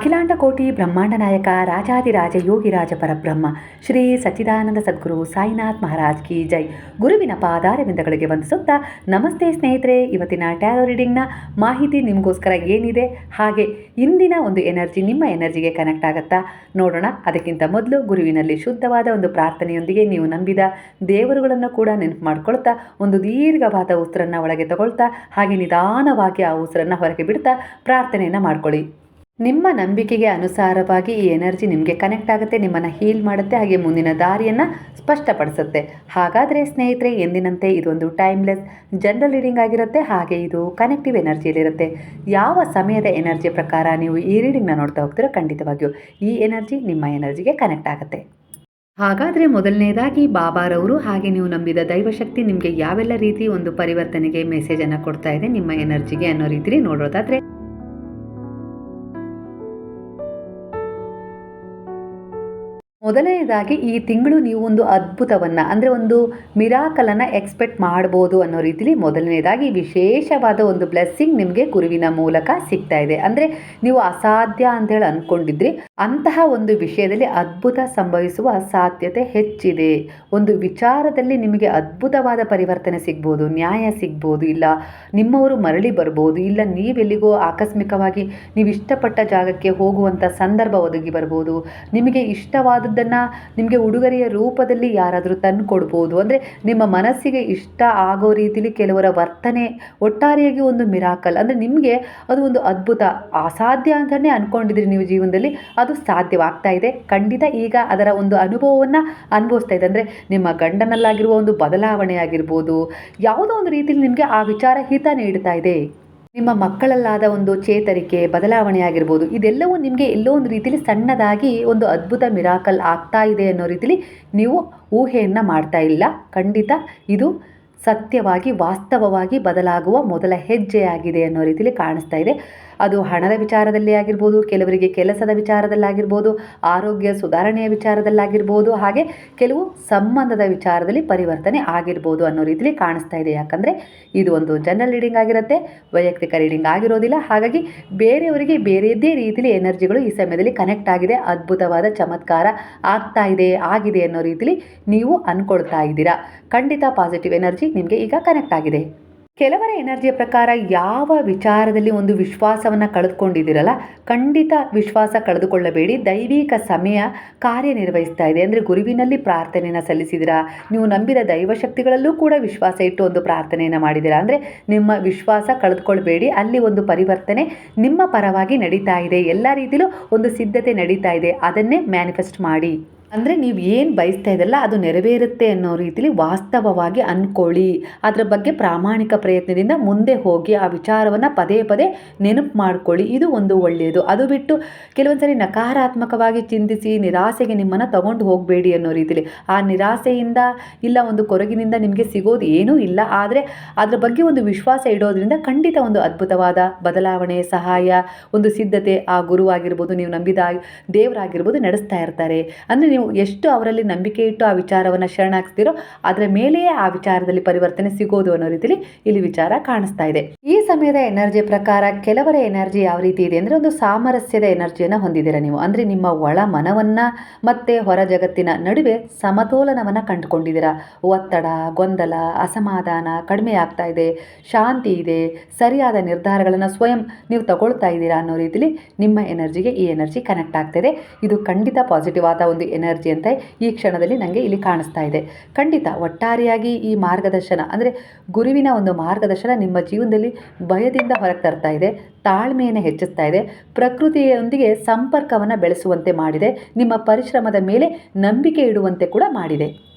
ಅಖಿಲಾಂಡ ಕೋಟಿ ಬ್ರಹ್ಮಾಂಡ ನಾಯಕ ರಾಜಾದಿರಾಜ ಯೋಗಿರಾಜ ಪರಬ್ರಹ್ಮ ಶ್ರೀ ಸಚ್ಚಿದಾನಂದ ಸದ್ಗುರು ಸಾಯಿನಾಥ್ ಮಹಾರಾಜ್ ಕಿ ಜೈ. ಗುರುವಿನ ಪಾದಾರವಿಂದಗಳಿಗೆ ವಂದಿಸುತ್ತಾ ನಮಸ್ತೆ ಸ್ನೇಹಿತರೆ. ಇವತ್ತಿನ ಟ್ಯಾರೋ ರೀಡಿಂಗ್ನ ಮಾಹಿತಿ ನಿಮಗೋಸ್ಕರ ಏನಿದೆ, ಹಾಗೆ ಇಂದಿನ ಒಂದು ಎನರ್ಜಿ ನಿಮ್ಮ ಎನರ್ಜಿಗೆ ಕನೆಕ್ಟ್ ಆಗುತ್ತಾ ನೋಡೋಣ. ಅದಕ್ಕಿಂತ ಮೊದಲು ಗುರುವಿನಲ್ಲಿ ಶುದ್ಧವಾದ ಒಂದು ಪ್ರಾರ್ಥನೆಯೊಂದಿಗೆ ನೀವು ನಂಬಿದ ದೇವರುಗಳನ್ನು ಕೂಡ ನೆನಪು ಮಾಡ್ಕೊಳ್ತಾ ಒಂದು ದೀರ್ಘವಾದ ಉಸಿರನ್ನು ಒಳಗೆ ತಗೊಳ್ತಾ ಹಾಗೆ ನಿಧಾನವಾಗಿ ಆ ಉಸಿರನ್ನು ಹೊರಗೆ ಬಿಡ್ತಾ ಪ್ರಾರ್ಥನೆಯನ್ನು ಮಾಡ್ಕೊಳ್ಳಿ. ನಿಮ್ಮ ನಂಬಿಕೆಗೆ ಅನುಸಾರವಾಗಿ ಈ ಎನರ್ಜಿ ನಿಮಗೆ ಕನೆಕ್ಟ್ ಆಗುತ್ತೆ, ನಿಮ್ಮನ್ನು ಹೀಲ್ ಮಾಡುತ್ತೆ, ಹಾಗೆ ಮುಂದಿನ ದಾರಿಯನ್ನು ಸ್ಪಷ್ಟಪಡಿಸುತ್ತೆ. ಹಾಗಾದರೆ ಸ್ನೇಹಿತರೆ, ಎಂದಿನಂತೆ ಇದೊಂದು ಟೈಮ್ಲೆಸ್ ಜನರಲ್ ರೀಡಿಂಗ್ ಆಗಿರುತ್ತೆ, ಹಾಗೆ ಇದು ಕನೆಕ್ಟಿವ್ ಎನರ್ಜಿಯಲ್ಲಿರುತ್ತೆ. ಯಾವ ಸಮಯದ ಎನರ್ಜಿ ಪ್ರಕಾರ ನೀವು ಈ ರೀಡಿಂಗ್ನ ನೋಡ್ತಾ ಹೋಗ್ತೀರೋ ಖಂಡಿತವಾಗಿಯೂ ಈ ಎನರ್ಜಿ ನಿಮ್ಮ ಎನರ್ಜಿಗೆ ಕನೆಕ್ಟ್ ಆಗುತ್ತೆ. ಹಾಗಾದರೆ ಮೊದಲನೇದಾಗಿ ಬಾಬಾರವರು ಹಾಗೆ ನೀವು ನಂಬಿದ ದೈವಶಕ್ತಿ ನಿಮಗೆ ಯಾವೆಲ್ಲ ರೀತಿ ಒಂದು ಪರಿವರ್ತನೆಗೆ ಮೆಸೇಜನ್ನು ಕೊಡ್ತಾ ಇದೆ ನಿಮ್ಮ ಎನರ್ಜಿಗೆ ಅನ್ನೋ ರೀತಿಯಲ್ಲಿ ನೋಡೋದಾದರೆ, ಮೊದಲನೇದಾಗಿ ಈ ತಿಂಗಳು ನೀವು ಒಂದು ಅದ್ಭುತವನ್ನು ಅಂದರೆ ಒಂದು ಮಿರಾಕಲನ್ನು ಎಕ್ಸ್ಪೆಕ್ಟ್ ಮಾಡ್ಬೋದು ಅನ್ನೋ ರೀತಿಲಿ ಮೊದಲನೇದಾಗಿ ವಿಶೇಷವಾದ ಒಂದು ಬ್ಲೆಸ್ಸಿಂಗ್ ನಿಮಗೆ ಗುರುವಿನ ಮೂಲಕ ಸಿಗ್ತಾ ಇದೆ. ಅಂದರೆ ನೀವು ಅಸಾಧ್ಯ ಅಂತೇಳಿ ಅಂದ್ಕೊಂಡಿದ್ರಿ, ಅಂತಹ ಒಂದು ವಿಷಯದಲ್ಲಿ ಅದ್ಭುತ ಸಂಭವಿಸುವ ಸಾಧ್ಯತೆ ಹೆಚ್ಚಿದೆ. ಒಂದು ವಿಚಾರದಲ್ಲಿ ನಿಮಗೆ ಅದ್ಭುತವಾದ ಪರಿವರ್ತನೆ ಸಿಗ್ಬೋದು, ನ್ಯಾಯ ಸಿಗ್ಬೋದು, ಇಲ್ಲ ನಿಮ್ಮವರು ಮರಳಿ ಬರ್ಬೋದು, ಇಲ್ಲ ನೀವೆಲ್ಲಿಗೋ ಆಕಸ್ಮಿಕವಾಗಿ ನೀವು ಇಷ್ಟಪಟ್ಟ ಜಾಗಕ್ಕೆ ಹೋಗುವಂಥ ಸಂದರ್ಭ ಒದಗಿ ಬರ್ಬೋದು. ನಿಮಗೆ ಇಷ್ಟವಾದ ನಿಮಗೆ ಉಡುಗೊರೆಯ ರೂಪದಲ್ಲಿ ಯಾರಾದರೂ ತಂದು ಕೊಡ್ಬೋದು. ಅಂದರೆ ನಿಮ್ಮ ಮನಸ್ಸಿಗೆ ಇಷ್ಟ ಆಗೋ ರೀತಿಲಿ ಕೆಲವರ ವರ್ತನೆ, ಒಟ್ಟಾರೆಯಾಗಿ ಒಂದು ಮಿರಾಕಲ್, ಅಂದರೆ ನಿಮಗೆ ಅದು ಒಂದು ಅದ್ಭುತ, ಅಸಾಧ್ಯ ಅಂತಲೇ ಅಂದ್ಕೊಂಡಿದ್ರಿ ನೀವು ಜೀವನದಲ್ಲಿ, ಅದು ಸಾಧ್ಯವಾಗ್ತಾ ಇದೆ. ಖಂಡಿತ ಈಗ ಅದರ ಒಂದು ಅನುಭವವನ್ನು ಅನುಭವಿಸ್ತಾ ಇದೆ. ಅಂದರೆ ನಿಮ್ಮ ಗಂಡನಲ್ಲಾಗಿರುವ ಒಂದು ಬದಲಾವಣೆ ಆಗಿರ್ಬೋದು, ಯಾವುದೋ ಒಂದು ರೀತಿಯಲ್ಲಿ ನಿಮಗೆ ಆ ವಿಚಾರ ಹಿತ ನೀಡ್ತಾ ಇದೆ. ನಿಮ್ಮ ಮಕ್ಕಳಲ್ಲಾದ ಒಂದು ಚೇತರಿಕೆ, ಬದಲಾವಣೆ ಆಗಿರ್ಬೋದು, ಇದೆಲ್ಲವೂ ನಿಮಗೆ ಎಲ್ಲೋ ಒಂದು ರೀತಿಯಲ್ಲಿ ಸಣ್ಣದಾಗಿ ಒಂದು ಅದ್ಭುತ ಮಿರಾಕಲ್ ಆಗ್ತಾ ಇದೆ ಅನ್ನೋ ರೀತಿಯಲ್ಲಿ ನೀವು ಊಹೆಯನ್ನು ಮಾಡ್ತಾ ಇಲ್ಲ. ಖಂಡಿತ ಇದು ಸತ್ಯವಾಗಿ ವಾಸ್ತವವಾಗಿ ಬದಲಾಗುವ ಮೊದಲ ಹೆಜ್ಜೆಯಾಗಿದೆ ಅನ್ನೋ ರೀತಿಯಲ್ಲಿ ಕಾಣಿಸ್ತಾ ಇದೆ. ಅದು ಹಣದ ವಿಚಾರದಲ್ಲಿ ಆಗಿರ್ಬೋದು, ಕೆಲವರಿಗೆ ಕೆಲಸದ ವಿಚಾರದಲ್ಲಾಗಿರ್ಬೋದು, ಆರೋಗ್ಯ ಸುಧಾರಣೆಯ ವಿಚಾರದಲ್ಲಾಗಿರ್ಬೋದು, ಹಾಗೆ ಕೆಲವು ಸಂಬಂಧದ ವಿಚಾರದಲ್ಲಿ ಪರಿವರ್ತನೆ ಆಗಿರ್ಬೋದು ಅನ್ನೋ ರೀತಿಯಲ್ಲಿ ಕಾಣಿಸ್ತಾ ಇದೆ. ಯಾಕಂದರೆ ಇದು ಒಂದು ಜನರಲ್ ರೀಡಿಂಗ್ ಆಗಿರುತ್ತೆ, ವೈಯಕ್ತಿಕ ರೀಡಿಂಗ್ ಆಗಿರೋದಿಲ್ಲ. ಹಾಗಾಗಿ ಬೇರೆಯವರಿಗೆ ಬೇರೆಯದೇ ರೀತಿಯಲ್ಲಿ ಎನರ್ಜಿಗಳು ಈ ಸಮಯದಲ್ಲಿ ಕನೆಕ್ಟ್ ಆಗಿದೆ, ಅದ್ಭುತವಾದ ಚಮತ್ಕಾರ ಆಗ್ತಾ ಇದೆ, ಆಗಿದೆ ಅನ್ನೋ ರೀತಿಯಲ್ಲಿ ನೀವು ಅಂದ್ಕೊಳ್ತಾ ಇದ್ದೀರಾ. ಖಂಡಿತ ಪಾಸಿಟಿವ್ ಎನರ್ಜಿ ನಿಮಗೆ ಈಗ ಕನೆಕ್ಟ್ ಆಗಿದೆ. ಕೆಲವರ ಎನರ್ಜಿಯ ಪ್ರಕಾರ ಯಾವ ವಿಚಾರದಲ್ಲಿ ಒಂದು ವಿಶ್ವಾಸವನ್ನು ಕಳೆದುಕೊಂಡಿದ್ದೀರಲ್ಲ, ಖಂಡಿತ ವಿಶ್ವಾಸ ಕಳೆದುಕೊಳ್ಳಬೇಡಿ. ದೈವಿಕ ಸಮಯ ಕಾರ್ಯನಿರ್ವಹಿಸ್ತಾ ಇದೆ. ಅಂದರೆ ಗುರುವಿನಲ್ಲಿ ಪ್ರಾರ್ಥನೆಯನ್ನು ಸಲ್ಲಿಸಿದಿರಾ, ನೀವು ನಂಬಿದ ದೈವಶಕ್ತಿಗಳಲ್ಲೂ ಕೂಡ ವಿಶ್ವಾಸ ಇಟ್ಟು ಒಂದು ಪ್ರಾರ್ಥನೆಯನ್ನು ಮಾಡಿದ್ದೀರಾ. ಅಂದರೆ ನಿಮ್ಮ ವಿಶ್ವಾಸ ಕಳೆದುಕೊಳ್ಬೇಡಿ, ಅಲ್ಲಿ ಒಂದು ಪರಿವರ್ತನೆ ನಿಮ್ಮ ಪರವಾಗಿ ನಡೀತಾ ಇದೆ, ಎಲ್ಲ ರೀತಿಯಲ್ಲೂ ಒಂದು ಸಿದ್ಧತೆ ನಡೀತಾ ಇದೆ. ಅದನ್ನೇ ಮ್ಯಾನಿಫೆಸ್ಟ್ ಮಾಡಿ. ಅಂದರೆ ನೀವು ಏನು ಬಯಸ್ತಾ ಇದ್ದಲ್ಲ ಅದು ನೆರವೇರುತ್ತೆ ಅನ್ನೋ ರೀತಿಲಿ ವಾಸ್ತವವಾಗಿ ಅಂದ್ಕೊಳ್ಳಿ. ಅದರ ಬಗ್ಗೆ ಪ್ರಾಮಾಣಿಕ ಪ್ರಯತ್ನದಿಂದ ಮುಂದೆ ಹೋಗಿ ಆ ವಿಚಾರವನ್ನು ಪದೇ ಪದೇ ನೆನಪು ಮಾಡ್ಕೊಳ್ಳಿ. ಇದು ಒಂದು ಒಳ್ಳೆಯದು. ಅದು ಬಿಟ್ಟು ಕೆಲವೊಂದು ಸರಿ ನಕಾರಾತ್ಮಕವಾಗಿ ಚಿಂತಿಸಿ ನಿರಾಸೆಗೆ ನಿಮ್ಮನ್ನು ತಗೊಂಡು ಹೋಗಬೇಡಿ ಅನ್ನೋ ರೀತಿಲಿ. ಆ ನಿರಾಸೆಯಿಂದ ಇಲ್ಲ ಒಂದು ಕೊರಗಿನಿಂದ ನಿಮಗೆ ಸಿಗೋದು ಏನೂ ಇಲ್ಲ, ಆದರೆ ಅದರ ಬಗ್ಗೆ ಒಂದು ವಿಶ್ವಾಸ ಇಡೋದ್ರಿಂದ ಖಂಡಿತ ಒಂದು ಅದ್ಭುತವಾದ ಬದಲಾವಣೆ, ಸಹಾಯ, ಒಂದು ಸಿದ್ಧತೆ ಆ ಗುರುವಾಗಿರ್ಬೋದು, ನೀವು ನಂಬಿದ ದೇವರಾಗಿರ್ಬೋದು ನಡೆಸ್ತಾ ಇರ್ತಾರೆ. ಅಂದರೆ ನೀವು ಎಷ್ಟು ಅವರಲ್ಲಿ ನಂಬಿಕೆ ಇಟ್ಟು ಆ ವಿಚಾರವನ್ನು ಶರಣಾಗಿಸ್ತೀರೋ ಅದರ ಮೇಲೆಯೇ ಆ ವಿಚಾರದಲ್ಲಿ ಪರಿವರ್ತನೆ ಸಿಗೋದು ಅನ್ನೋ ರೀತಿಯಲ್ಲಿ ಇಲ್ಲಿ ವಿಚಾರ ಕಾಣಿಸ್ತಾ ಇದೆ. ಈ ಸಮಯದ ಎನರ್ಜಿ ಪ್ರಕಾರ ಕೆಲವರ ಎನರ್ಜಿ ಯಾವ ರೀತಿ ಇದೆ ಅಂದರೆ ಒಂದು ಸಾಮರಸ್ಯದ ಎನರ್ಜಿಯನ್ನು ಹೊಂದಿದ್ದೀರಾ ನೀವು. ಅಂದರೆ ನಿಮ್ಮ ಒಳ ಮನವನ್ನು ಮತ್ತು ಹೊರ ಜಗತ್ತಿನ ನಡುವೆ ಸಮತೋಲನವನ್ನು ಕಂಡುಕೊಂಡಿದ್ದೀರಾ. ಒತ್ತಡ, ಗೊಂದಲ, ಅಸಮಾಧಾನ ಕಡಿಮೆ ಆಗ್ತಾ ಇದೆ, ಶಾಂತಿ ಇದೆ, ಸರಿಯಾದ ನಿರ್ಧಾರಗಳನ್ನು ಸ್ವಯಂ ನೀವು ತಗೊಳ್ತಾ ಇದ್ದೀರಾ ಅನ್ನೋ ರೀತಿಯಲ್ಲಿ ನಿಮ್ಮ ಎನರ್ಜಿಗೆ ಈ ಎನರ್ಜಿ ಕನೆಕ್ಟ್ ಆಗ್ತಾಯಿದೆ. ಇದು ಖಂಡಿತ ಪಾಸಿಟಿವ್ ಆದ ಒಂದು ಎನರ್ಜಿ ಅಂತ ಈ ಕ್ಷಣದಲ್ಲಿ ನನಗೆ ಇಲ್ಲಿ ಕಾಣಿಸ್ತಾ ಇದೆ. ಖಂಡಿತ ಒಟ್ಟಾರೆಯಾಗಿ ಈ ಮಾರ್ಗದರ್ಶನ ಅಂದರೆ ಗುರುವಿನ ಒಂದು ಮಾರ್ಗದರ್ಶನ ನಿಮ್ಮ ಜೀವನದಲ್ಲಿ ಭಯದಿಂದ ಹೊರಗೆ ತರ್ತಾ ಇದೆ, ತಾಳ್ಮೆಯನ್ನು ಹೆಚ್ಚಿಸ್ತಾ ಇದೆ, ಪ್ರಕೃತಿಯೊಂದಿಗೆ ಸಂಪರ್ಕವನ್ನು ಬೆಳೆಸುವಂತೆ ಮಾಡಿದೆ, ನಿಮ್ಮ ಪರಿಶ್ರಮದ ಮೇಲೆ ನಂಬಿಕೆ ಇಡುವಂತೆ ಕೂಡ ಮಾಡಿದೆ.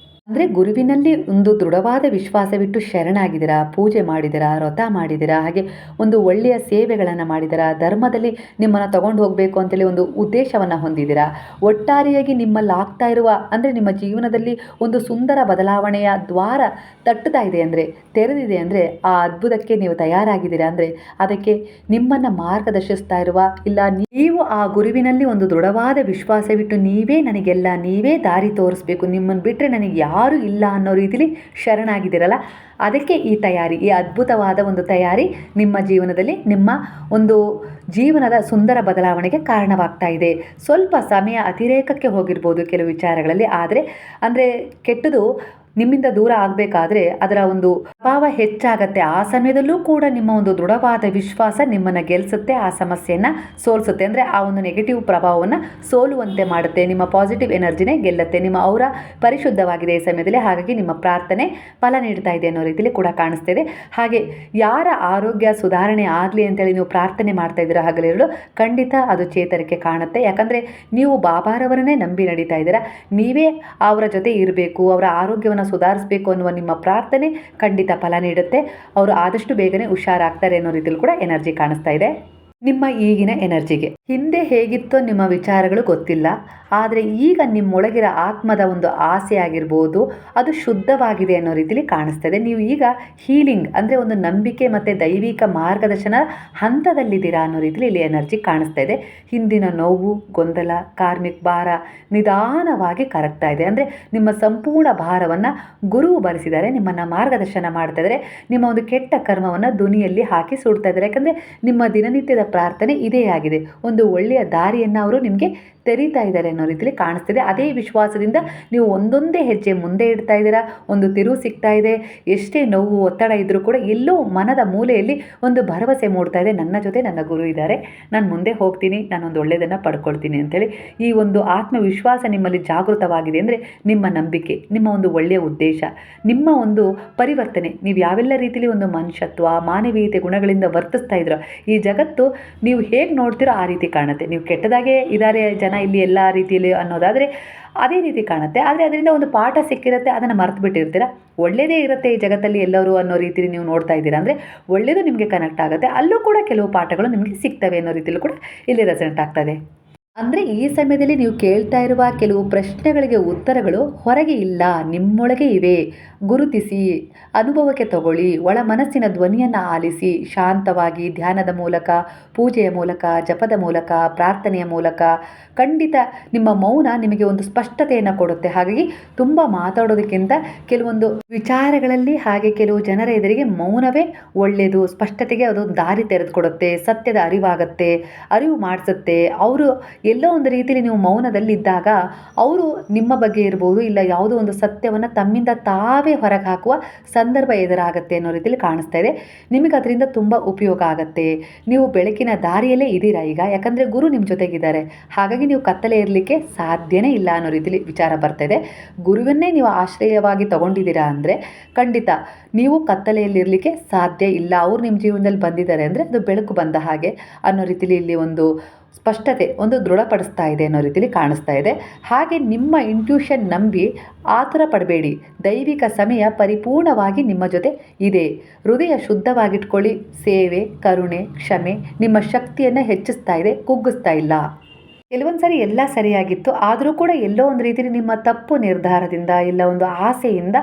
ಅಂದರೆ ಗುರುವಿನಲ್ಲಿ ಒಂದು ದೃಢವಾದ ವಿಶ್ವಾಸವಿಟ್ಟು ಶರಣಾಗಿದ್ದೀರಾ, ಪೂಜೆ ಮಾಡಿದ್ದೀರಾ, ವ್ರತ ಮಾಡಿದ್ದೀರಾ, ಹಾಗೆ ಒಂದು ಒಳ್ಳೆಯ ಸೇವೆಗಳನ್ನು ಮಾಡಿದ್ದೀರಾ, ಧರ್ಮದಲ್ಲಿ ನಿಮ್ಮನ್ನು ತಗೊಂಡು ಹೋಗಬೇಕು ಅಂತೇಳಿ ಒಂದು ಉದ್ದೇಶವನ್ನು ಹೊಂದಿದ್ದೀರಾ. ಒಟ್ಟಾರೆಯಾಗಿ ನಿಮ್ಮಲ್ಲಿ ಆಗ್ತಾ ಇರುವ ಅಂದರೆ ನಿಮ್ಮ ಜೀವನದಲ್ಲಿ ಒಂದು ಸುಂದರ ಬದಲಾವಣೆಯ ದ್ವಾರ ತಟ್ಟುತ್ತಾ ಇದೆ, ಅಂದರೆ ತೆರೆದಿದೆ. ಅಂದರೆ ಆ ಅದ್ಭುತಕ್ಕೆ ನೀವು ತಯಾರಾಗಿದ್ದೀರಾ. ಅಂದರೆ ಅದಕ್ಕೆ ನಿಮ್ಮನ್ನು ಮಾರ್ಗದರ್ಶಿಸ್ತಾ ಇರುವ, ಇಲ್ಲ ನೀವು ಆ ಗುರುವಿನಲ್ಲಿ ಒಂದು ದೃಢವಾದ ವಿಶ್ವಾಸವಿಟ್ಟು ನೀವೇ ನನಗೆಲ್ಲ, ನೀವೇ ದಾರಿ ತೋರಿಸ್ಬೇಕು, ನಿಮ್ಮನ್ನು ಬಿಟ್ಟರೆ ನನಗೆ ಯಾರು ಇಲ್ಲ ಅನ್ನೋ ರೀತಿಲಿ ಶರಣಾಗಿದ್ದೀರಲ್ಲ, ಅದಕ್ಕೆ ಈ ತಯಾರಿ, ಈ ಅದ್ಭುತವಾದ ಒಂದು ತಯಾರಿ ನಿಮ್ಮ ಜೀವನದಲ್ಲಿ ನಿಮ್ಮ ಒಂದು ಜೀವನದ ಸುಂದರ ಬದಲಾವಣೆಗೆ ಕಾರಣವಾಗ್ತಾ ಇದೆ. ಸ್ವಲ್ಪ ಸಮಯ ಅತಿರೇಕಕ್ಕೆ ಹೋಗಿರ್ಬೋದು ಕೆಲವು ವಿಚಾರಗಳಲ್ಲಿ, ಆದರೆ ಅಂದರೆ ಕೆಟ್ಟದು ನಿಮ್ಮಿಂದ ದೂರ ಆಗಬೇಕಾದ್ರೆ ಅದರ ಒಂದು ಪ್ರಭಾವ ಹೆಚ್ಚಾಗತ್ತೆ. ಆ ಸಮಯದಲ್ಲೂ ಕೂಡ ನಿಮ್ಮ ಒಂದು ದೃಢವಾದ ವಿಶ್ವಾಸ ನಿಮ್ಮನ್ನು ಗೆಲ್ಲಿಸುತ್ತೆ, ಆ ಸಮಸ್ಯೆಯನ್ನು ಸೋಲಿಸುತ್ತೆ. ಅಂದರೆ ಆ ಒಂದು ನೆಗೆಟಿವ್ ಪ್ರಭಾವವನ್ನು ಸೋಲುವಂತೆ ಮಾಡುತ್ತೆ, ನಿಮ್ಮ ಪಾಸಿಟಿವ್ ಎನರ್ಜಿನೇ ಗೆಲ್ಲುತ್ತೆ. ನಿಮ್ಮ ಔರ ಪರಿಶುದ್ಧವಾಗಿದೆ ಈ ಸಮಯದಲ್ಲಿ, ಹಾಗಾಗಿ ನಿಮ್ಮ ಪ್ರಾರ್ಥನೆ ಫಲ ನೀಡ್ತಾ ಇದೆ ಅನ್ನೋ ರೀತಿಯಲ್ಲಿ ಕೂಡ ಕಾಣಿಸ್ತಾ ಇದೆ. ಹಾಗೆ ಯಾರ ಆರೋಗ್ಯ ಸುಧಾರಣೆ ಆಗಲಿ ಅಂತೇಳಿ ನೀವು ಪ್ರಾರ್ಥನೆ ಮಾಡ್ತಾ ಇದ್ದೀರಾ ಹಗಲಿರುಳು, ಖಂಡಿತ ಅದು ಚೇತರಿಕೆ ಕಾಣುತ್ತೆ. ಯಾಕಂದರೆ ನೀವು ಬಾಬಾರವರನ್ನೇ ನಂಬಿ ನಡೀತಾ ಇದ್ದೀರಾ. ನೀವೇ ಅವರ ಜೊತೆ ಇರಬೇಕು, ಅವರ ಆರೋಗ್ಯವನ್ನು ಸುಧಾರಿಸಬೇಕು ಅನ್ನುವ ನಿಮ್ಮ ಪ್ರಾರ್ಥನೆ ಖಂಡಿತ ಫಲ ನೀಡುತ್ತೆ. ಅವರು ಆದಷ್ಟು ಬೇಗನೆ ಹುಷಾರಾಗ್ತಾರೆ ಅನ್ನೋ ರೀತಿಯಲ್ಲಿ ಕೂಡ ಎನರ್ಜಿ ಕಾಣಿಸ್ತಾ ಇದೆ. ನಿಮ್ಮ ಈಗಿನ ಎನರ್ಜಿಗೆ ಹಿಂದೆ ಹೇಗಿತ್ತೋ ನಿಮ್ಮ ವಿಚಾರಗಳು ಗೊತ್ತಿಲ್ಲ, ಆದರೆ ಈಗ ನಿಮ್ಮೊಳಗಿರೋ ಆತ್ಮದ ಒಂದು ಆಸೆ ಆಗಿರ್ಬೋದು, ಅದು ಶುದ್ಧವಾಗಿದೆ ಅನ್ನೋ ರೀತಿಯಲ್ಲಿ ಕಾಣಿಸ್ತಾ ಇದೆ. ನೀವು ಈಗ ಹೀಲಿಂಗ್ ಅಂದರೆ ಒಂದು ನಂಬಿಕೆ ಮತ್ತು ದೈವಿಕ ಮಾರ್ಗದರ್ಶನ ಹಂತದಲ್ಲಿದ್ದೀರಾ ಅನ್ನೋ ರೀತಿಯಲ್ಲಿ ಇಲ್ಲಿ ಎನರ್ಜಿ ಕಾಣಿಸ್ತಾ ಇದೆ. ಹಿಂದಿನ ನೋವು, ಗೊಂದಲ, ಕಾರ್ಮಿಕ್ ಭಾರ ನಿಧಾನವಾಗಿ ಕರಗ್ತಾ ಇದೆ. ಅಂದರೆ ನಿಮ್ಮ ಸಂಪೂರ್ಣ ಭಾರವನ್ನು ಗುರುವು ಭರಿಸಿದ್ದಾರೆ, ನಿಮ್ಮನ್ನು ಮಾರ್ಗದರ್ಶನ ಮಾಡ್ತಾ ಇದ್ದಾರೆ. ನಿಮ್ಮ ಒಂದು ಕೆಟ್ಟ ಕರ್ಮವನ್ನು ದುನಿಯಲ್ಲಿ ಹಾಕಿ ಸುಡ್ತಾ ಇದ್ದಾರೆ. ಯಾಕಂದರೆ ನಿಮ್ಮ ದಿನನಿತ್ಯದ ಪ್ರಾರ್ಥನೆ ಇದೇ ಆಗಿದೆ. ಒಂದು ಒಳ್ಳೆಯ ದಾರಿಯನ್ನು ಅವರು ನಿಮಗೆ ತೆರೀತಾ ಇದ್ದಾರೆ ಅನ್ನೋ ರೀತಿಯಲ್ಲಿ ಕಾಣಿಸ್ತಿದೆ. ಅದೇ ವಿಶ್ವಾಸದಿಂದ ನೀವು ಒಂದೊಂದೇ ಹೆಜ್ಜೆ ಮುಂದೆ ಇಡ್ತಾ ಇದ್ದೀರಾ. ಒಂದು ತಿರುವು ಸಿಗ್ತಾ ಇದೆ. ಎಷ್ಟೇ ನೋವು, ಒತ್ತಡ ಇದ್ದರೂ ಕೂಡ ಎಲ್ಲೋ ಮನದ ಮೂಲೆಯಲ್ಲಿ ಒಂದು ಭರವಸೆ ಮೂಡ್ತಾ ಇದೆ, ನನ್ನ ಜೊತೆ ನನ್ನ ಗುರು ಇದ್ದಾರೆ, ನಾನು ಮುಂದೆ ಹೋಗ್ತೀನಿ, ನಾನೊಂದು ಒಳ್ಳೆಯದನ್ನು ಪಡ್ಕೊಳ್ತೀನಿ ಅಂತೇಳಿ. ಈ ಒಂದು ಆತ್ಮವಿಶ್ವಾಸ ನಿಮ್ಮಲ್ಲಿ ಜಾಗೃತವಾಗಿದೆ ಅಂದರೆ ನಿಮ್ಮ ನಂಬಿಕೆ, ನಿಮ್ಮ ಒಂದು ಒಳ್ಳೆಯ ಉದ್ದೇಶ, ನಿಮ್ಮ ಒಂದು ಪರಿವರ್ತನೆ, ನೀವು ಯಾವೆಲ್ಲ ರೀತಿಯಲ್ಲಿ ಒಂದು ಮನುಷ್ಯತ್ವ, ಮಾನವೀಯತೆ ಗುಣಗಳಿಂದ ವರ್ತಿಸ್ತಾ ಇದ್ರೋ ಈ ಜಗತ್ತು ನೀವು ಹೇಗೆ ನೋಡ್ತೀರೋ ಆ ರೀತಿ ಕಾಣುತ್ತೆ. ನೀವು ಕೆಟ್ಟದಾಗೆ ಇದ್ದಾರೆ ಜನ ಇಲ್ಲಿ ಎಲ್ಲ ರೀತಿಯಲ್ಲಿ ಅನ್ನೋದಾದರೆ ಅದೇ ರೀತಿ ಕಾಣುತ್ತೆ. ಆದರೆ ಅದರಿಂದ ಒಂದು ಪಾಠ ಸಿಕ್ಕಿರುತ್ತೆ, ಅದನ್ನು ಮರೆತು ಬಿಟ್ಟಿರ್ತೀರ. ಒಳ್ಳೆಯದೇ ಇರುತ್ತೆ ಈ ಜಗತ್ತಲ್ಲಿ ಎಲ್ಲರೂ ಅನ್ನೋ ರೀತಿಯಲ್ಲಿ ನೀವು ನೋಡ್ತಾ ಇದ್ದೀರಾ ಅಂದರೆ ಒಳ್ಳೆಯದು ನಿಮಗೆ ಕನೆಕ್ಟ್ ಆಗುತ್ತೆ. ಅಲ್ಲೂ ಕೂಡ ಕೆಲವು ಪಾಠಗಳು ನಿಮಗೆ ಸಿಗ್ತವೆ ಅನ್ನೋ ರೀತಿಯಲ್ಲೂ ಕೂಡ ಇಲ್ಲಿ ರೆಸನೆಂಟ್ ಆಗ್ತದೆ. ಅಂದರೆ ಈ ಸಮಯದಲ್ಲಿ ನೀವು ಕೇಳ್ತಾ ಇರುವ ಕೆಲವು ಪ್ರಶ್ನೆಗಳಿಗೆ ಉತ್ತರಗಳು ಹೊರಗೆ ಇಲ್ಲ, ನಿಮ್ಮೊಳಗೆ ಇವೆ. ಗುರುತಿಸಿ, ಅನುಭವಕ್ಕೆ ತಗೊಳ್ಳಿ, ಒಳ ಮನಸ್ಸಿನ ಧ್ವನಿಯನ್ನು ಆಲಿಸಿ, ಶಾಂತವಾಗಿ ಧ್ಯಾನದ ಮೂಲಕ, ಪೂಜೆಯ ಮೂಲಕ, ಜಪದ ಮೂಲಕ, ಪ್ರಾರ್ಥನೆಯ ಮೂಲಕ. ಖಂಡಿತ ನಿಮ್ಮ ಮೌನ ನಿಮಗೆ ಒಂದು ಸ್ಪಷ್ಟತೆಯನ್ನು ಕೊಡುತ್ತೆ. ಹಾಗಾಗಿ ತುಂಬ ಮಾತಾಡೋದಕ್ಕಿಂತ ಕೆಲವೊಂದು ವಿಚಾರಗಳಲ್ಲಿ ಹಾಗೆ ಕೆಲವು ಜನರ ಎದುರಿಗೆ ಮೌನವೇ ಒಳ್ಳೆಯದು. ಸ್ಪಷ್ಟತೆಗೆ ಅದೊಂದು ದಾರಿ ತೆರೆದುಕೊಡುತ್ತೆ, ಸತ್ಯದ ಅರಿವಾಗುತ್ತೆ, ಅರಿವು ಮಾಡಿಸುತ್ತೆ. ಅವರು ಎಲ್ಲೋ ಒಂದು ರೀತಿಯಲ್ಲಿ ನೀವು ಮೌನದಲ್ಲಿದ್ದಾಗ ಅವರು ನಿಮ್ಮ ಬಗ್ಗೆ ಇರ್ಬೋದು, ಇಲ್ಲ ಯಾವುದೋ ಒಂದು ಸತ್ಯವನ್ನು ತಮ್ಮಿಂದ ತಾವೇ ಹೊರಗೆ ಹಾಕುವ ಸಂದರ್ಭ ಎದುರಾಗುತ್ತೆ ಅನ್ನೋ ರೀತಿಯಲ್ಲಿ ಕಾಣಿಸ್ತಾ ಇದೆ. ನಿಮಗೆ ಅದರಿಂದ ತುಂಬ ಉಪಯೋಗ ಆಗುತ್ತೆ. ನೀವು ಬೆಳಕಿನ ದಾರಿಯಲ್ಲೇ ಇದ್ದೀರಾ ಈಗ, ಯಾಕಂದರೆ ಗುರು ನಿಮ್ಮ ಜೊತೆಗಿದ್ದಾರೆ. ಹಾಗಾಗಿ ನೀವು ಕತ್ತಲೆ ಇರಲಿಕ್ಕೆ ಸಾಧ್ಯನೇ ಇಲ್ಲ ಅನ್ನೋ ರೀತಿಯಲ್ಲಿ ವಿಚಾರ ಬರ್ತಾ ಇದೆ. ಗುರುವನ್ನೇ ನೀವು ಆಶ್ರಯವಾಗಿ ತಗೊಂಡಿದ್ದೀರಾ ಅಂದರೆ ಖಂಡಿತ ನೀವು ಕತ್ತಲೆಯಲ್ಲಿರಲಿಕ್ಕೆ ಸಾಧ್ಯ ಇಲ್ಲ. ಅವ್ರು ನಿಮ್ಮ ಜೀವನದಲ್ಲಿ ಬಂದಿದ್ದಾರೆ ಅಂದರೆ ಅದು ಬೆಳಕು ಬಂದ ಹಾಗೆ ಅನ್ನೋ ರೀತಿಯಲ್ಲಿ ಇಲ್ಲಿ ಒಂದು ಸ್ಪಷ್ಟತೆ, ಒಂದು ದೃಢಪಡಿಸ್ತಾ ಇದೆ ಅನ್ನೋ ರೀತಿಯಲ್ಲಿ ಕಾಣಿಸ್ತಾ ಇದೆ. ಹಾಗೆ ನಿಮ್ಮ ಇಂಟ್ಯೂಷನ್ ನಂಬಿ ಆತುರ ಪಡಬೇಡಿ. ದೈವಿಕ ಸಮಯ ಪರಿಪೂರ್ಣವಾಗಿ ನಿಮ್ಮ ಜೊತೆ ಇದೆ. ಹೃದಯ ಶುದ್ಧವಾಗಿಟ್ಕೊಳ್ಳಿ. ಸೇವೆ, ಕರುಣೆ, ಕ್ಷಮೆ ನಿಮ್ಮ ಶಕ್ತಿಯನ್ನು ಹೆಚ್ಚಿಸ್ತಾ ಇದೆ, ಕುಗ್ಗಿಸ್ತಾ ಇಲ್ಲ. ಕೆಲವೊಂದು ಸರಿ ಎಲ್ಲ ಸರಿಯಾಗಿತ್ತು, ಆದರೂ ಕೂಡ ಎಲ್ಲೋ ಒಂದು ರೀತಿಯಲ್ಲಿ ನಿಮ್ಮ ತಪ್ಪು ನಿರ್ಧಾರದಿಂದ ಇಲ್ಲ ಒಂದು ಆಸೆಯಿಂದ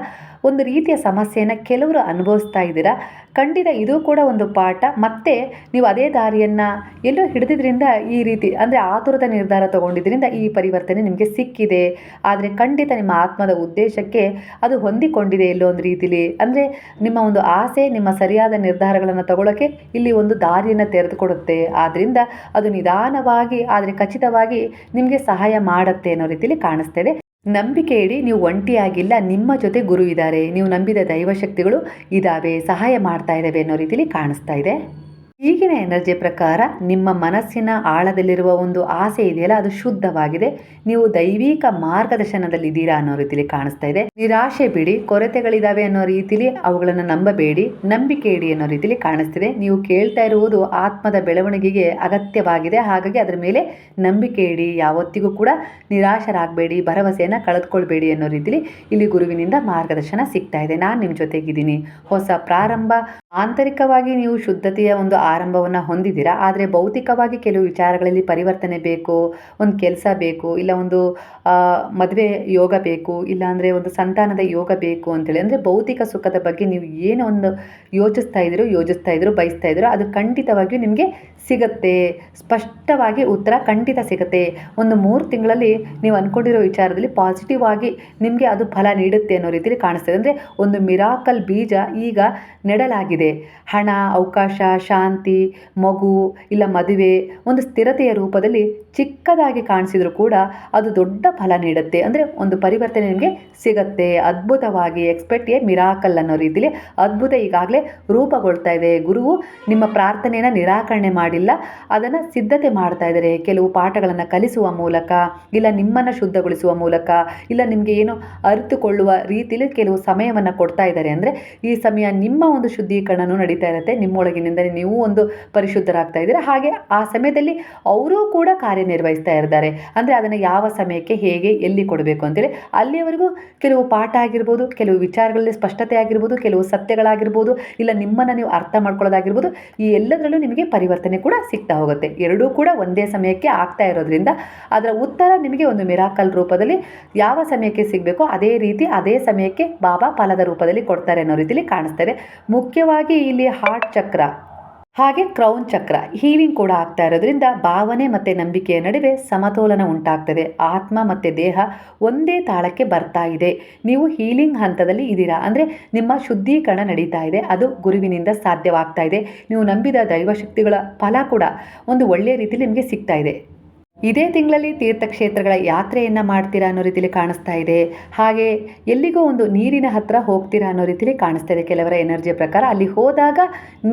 ಒಂದು ರೀತಿಯ ಸಮಸ್ಯೆಯನ್ನು ಕೆಲವರು ಅನುಭವಿಸ್ತಾ ಇದ್ದೀರಾ. ಖಂಡಿತ ಇದು ಕೂಡ ಒಂದು ಪಾಠ. ಮತ್ತೆ ನೀವು ಅದೇ ದಾರಿಯನ್ನು ಎಲ್ಲೋ ಹಿಡಿದಿದ್ರಿಂದ ಈ ರೀತಿ ಅಂದರೆ ಆತುರದ ನಿರ್ಧಾರ ತಗೊಂಡಿದ್ದರಿಂದ ಈ ಪರಿವರ್ತನೆ ನಿಮಗೆ ಸಿಕ್ಕಿದೆ. ಆದರೆ ಖಂಡಿತ ನಿಮ್ಮ ಆತ್ಮದ ಉದ್ದೇಶಕ್ಕೆ ಅದು ಹೊಂದಿಕೊಂಡಿದೆ ಎಲ್ಲೋ ಒಂದು ರೀತಿಲಿ. ಅಂದರೆ ನಿಮ್ಮ ಒಂದು ಆಸೆ ನಿಮ್ಮ ಸರಿಯಾದ ನಿರ್ಧಾರಗಳನ್ನು ತಗೊಳ್ಳೋಕ್ಕೆ ಇಲ್ಲಿ ಒಂದು ದಾರಿಯನ್ನು ತೆರೆದುಕೊಡುತ್ತೆ. ಆದ್ದರಿಂದ ಅದು ನಿಧಾನವಾಗಿ ಆದರೆ ಖಚಿತವಾಗಿ ನಿಮಗೆ ಸಹಾಯ ಮಾಡುತ್ತೆ ಅನ್ನೋ ರೀತಿಯಲ್ಲಿ ಕಾಣಿಸ್ತಾ ಇದೆ. ನಂಬಿಕೆ ಇಡಿ, ನೀವು ಒಂಟಿಯಾಗಿಲ್ಲ, ನಿಮ್ಮ ಜೊತೆ ಗುರು ಇದ್ದಾರೆ, ನೀವು ನಂಬಿದ ದೈವಶಕ್ತಿಗಳು ಇದ್ದಾವೆ, ಸಹಾಯ ಮಾಡ್ತಾ ಇದ್ದಾವೆ ಅನ್ನೋ ರೀತಿಯಲ್ಲಿ ಕಾಣಿಸ್ತಾ ಇದೆ. ಈಗಿನ ಎನರ್ಜಿ ಪ್ರಕಾರ ನಿಮ್ಮ ಮನಸ್ಸಿನ ಆಳದಲ್ಲಿರುವ ಒಂದು ಆಸೆ ಇದೆಯಲ್ಲ, ಅದು ಶುದ್ಧವಾಗಿದೆ. ನೀವು ದೈವಿಕ ಮಾರ್ಗದರ್ಶನದಲ್ಲಿದ್ದೀರಾ ಅನ್ನೋ ರೀತಿಯಲ್ಲಿ ಕಾಣಿಸ್ತಾ ಇದೆ. ನಿರಾಶೆ ಬಿಡಿ, ಕೊರತೆಗಳಿದ್ದಾವೆ ಅನ್ನೋ ರೀತಿಯಲ್ಲಿ ಅವುಗಳನ್ನು ನಂಬಬೇಡಿ, ನಂಬಿಕೆ ಇಡಿ ಅನ್ನೋ ರೀತಿಯಲ್ಲಿ ಕಾಣಿಸ್ತಿದೆ. ನೀವು ಕೇಳ್ತಾ ಇರುವುದು ಆತ್ಮದ ಬೆಳವಣಿಗೆಗೆ ಅಗತ್ಯವಾಗಿದೆ. ಹಾಗಾಗಿ ಅದರ ಮೇಲೆ ನಂಬಿಕೆ ಇಡಿ. ಯಾವತ್ತಿಗೂ ಕೂಡ ನಿರಾಶರಾಗಬೇಡಿ, ಭರವಸೆಯನ್ನು ಕಳೆದುಕೊಳ್ಬೇಡಿ ಅನ್ನೋ ರೀತಿಯಲ್ಲಿ ಇಲ್ಲಿ ಗುರುವಿನಿಂದ ಮಾರ್ಗದರ್ಶನ ಸಿಗ್ತಾ ಇದೆ. ನಾನು ನಿಮ್ಮ ಜೊತೆಗಿದ್ದೀನಿ. ಹೊಸ ಪ್ರಾರಂಭ, ಆಂತರಿಕವಾಗಿ ನೀವು ಶುದ್ಧತೆಯ ಒಂದು ಆರಂಭವನ್ನು ಹೊಂದಿದ್ದೀರಾ. ಆದರೆ ಭೌತಿಕವಾಗಿ ಕೆಲವು ವಿಚಾರಗಳಲ್ಲಿ ಪರಿವರ್ತನೆ ಬೇಕು, ಒಂದು ಕೆಲಸ ಬೇಕು, ಇಲ್ಲ ಒಂದು ಮದುವೆ ಯೋಗ ಬೇಕು, ಇಲ್ಲಾಂದರೆ ಒಂದು ಸಂತಾನದ ಯೋಗ ಬೇಕು ಅಂತೇಳಿ, ಅಂದರೆ ಭೌತಿಕ ಸುಖದ ಬಗ್ಗೆ ನೀವು ಏನೋ ಒಂದು ಯೋಚಿಸ್ತಾ ಇದ್ದೀರೋ ಬಯಸ್ತಾ ಇದ್ದೀರೋ ಅದು ಖಂಡಿತವಾಗಿಯೂ ನಿಮಗೆ ಸಿಗುತ್ತೆ. ಸ್ಪಷ್ಟವಾಗಿ ಉತ್ತರ ಖಂಡಿತ ಸಿಗುತ್ತೆ. ಒಂದು 3 ತಿಂಗಳಲ್ಲಿ ನೀವು ಅಂದ್ಕೊಂಡಿರೋ ವಿಚಾರದಲ್ಲಿ ಪಾಸಿಟಿವ್ ಆಗಿ ನಿಮಗೆ ಅದು ಫಲ ನೀಡುತ್ತೆ ಅನ್ನೋ ರೀತಿಯಲ್ಲಿ ಕಾಣಿಸ್ತದೆ. ಅಂದರೆ ಒಂದು ಮಿರಾಕಲ್ ಬೀಜ ಈಗ ನೆಡಲಾಗಿದೆ. ಹಣ, ಅವಕಾಶ, ಶಾಂತಿ, ಮಗು, ಇಲ್ಲ ಮದುವೆ, ಒಂದು ಸ್ಥಿರತೆಯ ರೂಪದಲ್ಲಿ ಚಿಕ್ಕದಾಗಿ ಕಾಣಿಸಿದ್ರು ಕೂಡ ಅದು ದೊಡ್ಡ ಫಲ ನೀಡುತ್ತೆ. ಅಂದರೆ ಒಂದು ಪರಿವರ್ತನೆ ನಿಮಗೆ ಸಿಗತ್ತೆ. ಅದ್ಭುತವಾಗಿ ಎಕ್ಸ್ಪೆಕ್ಟ್ ಎ ಮಿರಾಕಲ್ ಅನ್ನೋ ರೀತಿಯಲ್ಲಿ ಅದ್ಭುತ ಈಗಾಗಲೇ ರೂಪುಗೊಳ್ತಾ ಇದೆ. ಗುರುವು ನಿಮ್ಮ ಪ್ರಾರ್ಥನೆಯನ್ನು ನಿರಾಕರಣೆ ಮಾಡಿಲ್ಲ, ಅದನ್ನು ಸಿದ್ಧತೆ ಮಾಡ್ತಾ ಇದ್ದಾರೆ. ಕೆಲವು ಪಾಠಗಳನ್ನು ಕಲಿಸುವ ಮೂಲಕ, ಇಲ್ಲ ನಿಮ್ಮನ್ನು ಶುದ್ಧಗೊಳಿಸುವ ಮೂಲಕ, ಇಲ್ಲ ನಿಮಗೆ ಏನು ಅರಿತುಕೊಳ್ಳುವ ರೀತಿಯಲ್ಲಿ ಕೆಲವು ಸಮಯವನ್ನು ಕೊಡ್ತಾ ಇದ್ದಾರೆ. ಅಂದರೆ ಈ ಸಮಯ ನಿಮ್ಮ ಒಂದು ಶುದ್ಧೀಕರಣನೂ ನಡೀತಾ ಇರುತ್ತೆ. ನಿಮ್ಮೊಳಗಿನಿಂದ ನೀವು ಒಂದು ಪರಿಶುದ್ಧರಾಗ್ತಾ ಇದ್ದೀರಾ. ಹಾಗೆ ಆ ಸಮಯದಲ್ಲಿ ಅವರೂ ಕೂಡ ಕಾರ್ಯನಿರ್ವಹಿಸ್ತಾ ಇದ್ದಾರೆ. ಅಂದರೆ ಅದನ್ನು ಯಾವ ಸಮಯಕ್ಕೆ ಹೇಗೆ ಎಲ್ಲಿ ಕೊಡಬೇಕು ಅಂತೇಳಿ ಅಲ್ಲಿಯವರೆಗೂ ಕೆಲವು ಪಾಠ ಆಗಿರ್ಬೋದು, ಕೆಲವು ವಿಚಾರಗಳಲ್ಲಿ ಸ್ಪಷ್ಟತೆ ಆಗಿರ್ಬೋದು, ಕೆಲವು ಸತ್ಯಗಳಾಗಿರ್ಬೋದು, ಇಲ್ಲ ನಿಮ್ಮನ್ನು ನೀವು ಅರ್ಥ ಮಾಡ್ಕೊಳ್ಳೋದಾಗಿರ್ಬೋದು, ಈ ಎಲ್ಲದರಲ್ಲೂ ನಿಮಗೆ ಪರಿವರ್ತನೆ ಕೂಡ ಸಿಗ್ತಾ ಹೋಗುತ್ತೆ. ಎರಡೂ ಕೂಡ ಒಂದೇ ಸಮಯಕ್ಕೆ ಆಗ್ತಾ ಇರೋದ್ರಿಂದ ಅದರ ಉತ್ತರ ನಿಮಗೆ ಒಂದು ಮಿರಾಕಲ್ ರೂಪದಲ್ಲಿ ಯಾವ ಸಮಯಕ್ಕೆ ಸಿಗಬೇಕೋ ಅದೇ ರೀತಿ ಅದೇ ಸಮಯಕ್ಕೆ ಬಾಬಾ ಫಲದ ರೂಪದಲ್ಲಿ ಕೊಡ್ತಾರೆ ಅನ್ನೋ ರೀತಿಯಲ್ಲಿ ಕಾಣಿಸ್ತಾ ಇದೆ. ಮುಖ್ಯವಾಗಿ ಇಲ್ಲಿ ಹಾರ್ಟ್ ಚಕ್ರ ಹಾಗೆ ಕ್ರೌನ್ ಚಕ್ರ ಹೀಲಿಂಗ್ ಕೂಡ ಆಗ್ತಾ ಇರೋದ್ರಿಂದ ಭಾವನೆ ಮತ್ತು ನಂಬಿಕೆಯ ನಡುವೆ ಸಮತೋಲನ ಉಂಟಾಗ್ತದೆ. ಆತ್ಮ ಮತ್ತು ದೇಹ ಒಂದೇ ತಾಳಕ್ಕೆ ಬರ್ತಾ ಇದೆ. ನೀವು ಹೀಲಿಂಗ್ ಹಂತದಲ್ಲಿ ಇದ್ದೀರಾ. ಅಂದರೆ ನಿಮ್ಮ ಶುದ್ಧೀಕರಣ ನಡೀತಾ ಇದೆ. ಅದು ಗುರುವಿನಿಂದ ಸಾಧ್ಯವಾಗ್ತಾ ಇದೆ. ನೀವು ನಂಬಿದ ದೈವಶಕ್ತಿಗಳ ಫಲ ಕೂಡ ಒಂದು ಒಳ್ಳೆಯ ರೀತಿಯಲ್ಲಿ ನಿಮಗೆ ಸಿಗ್ತಾ ಇದೆ. ಇದೇ ತಿಂಗಳಲ್ಲಿ ತೀರ್ಥಕ್ಷೇತ್ರಗಳ ಯಾತ್ರೆಯನ್ನು ಮಾಡ್ತೀರಾ ಅನ್ನೋ ರೀತಿಯಲ್ಲಿ ಕಾಣಿಸ್ತಾ ಇದೆ. ಹಾಗೆ ಎಲ್ಲಿಗೋ ಒಂದು ನೀರಿನ ಹತ್ರ ಹೋಗ್ತೀರಾ ಅನ್ನೋ ರೀತಿಯಲ್ಲಿ ಕಾಣಿಸ್ತಾ ಇದೆ ಕೆಲವರ ಎನರ್ಜಿಯ ಪ್ರಕಾರ. ಅಲ್ಲಿ ಹೋದಾಗ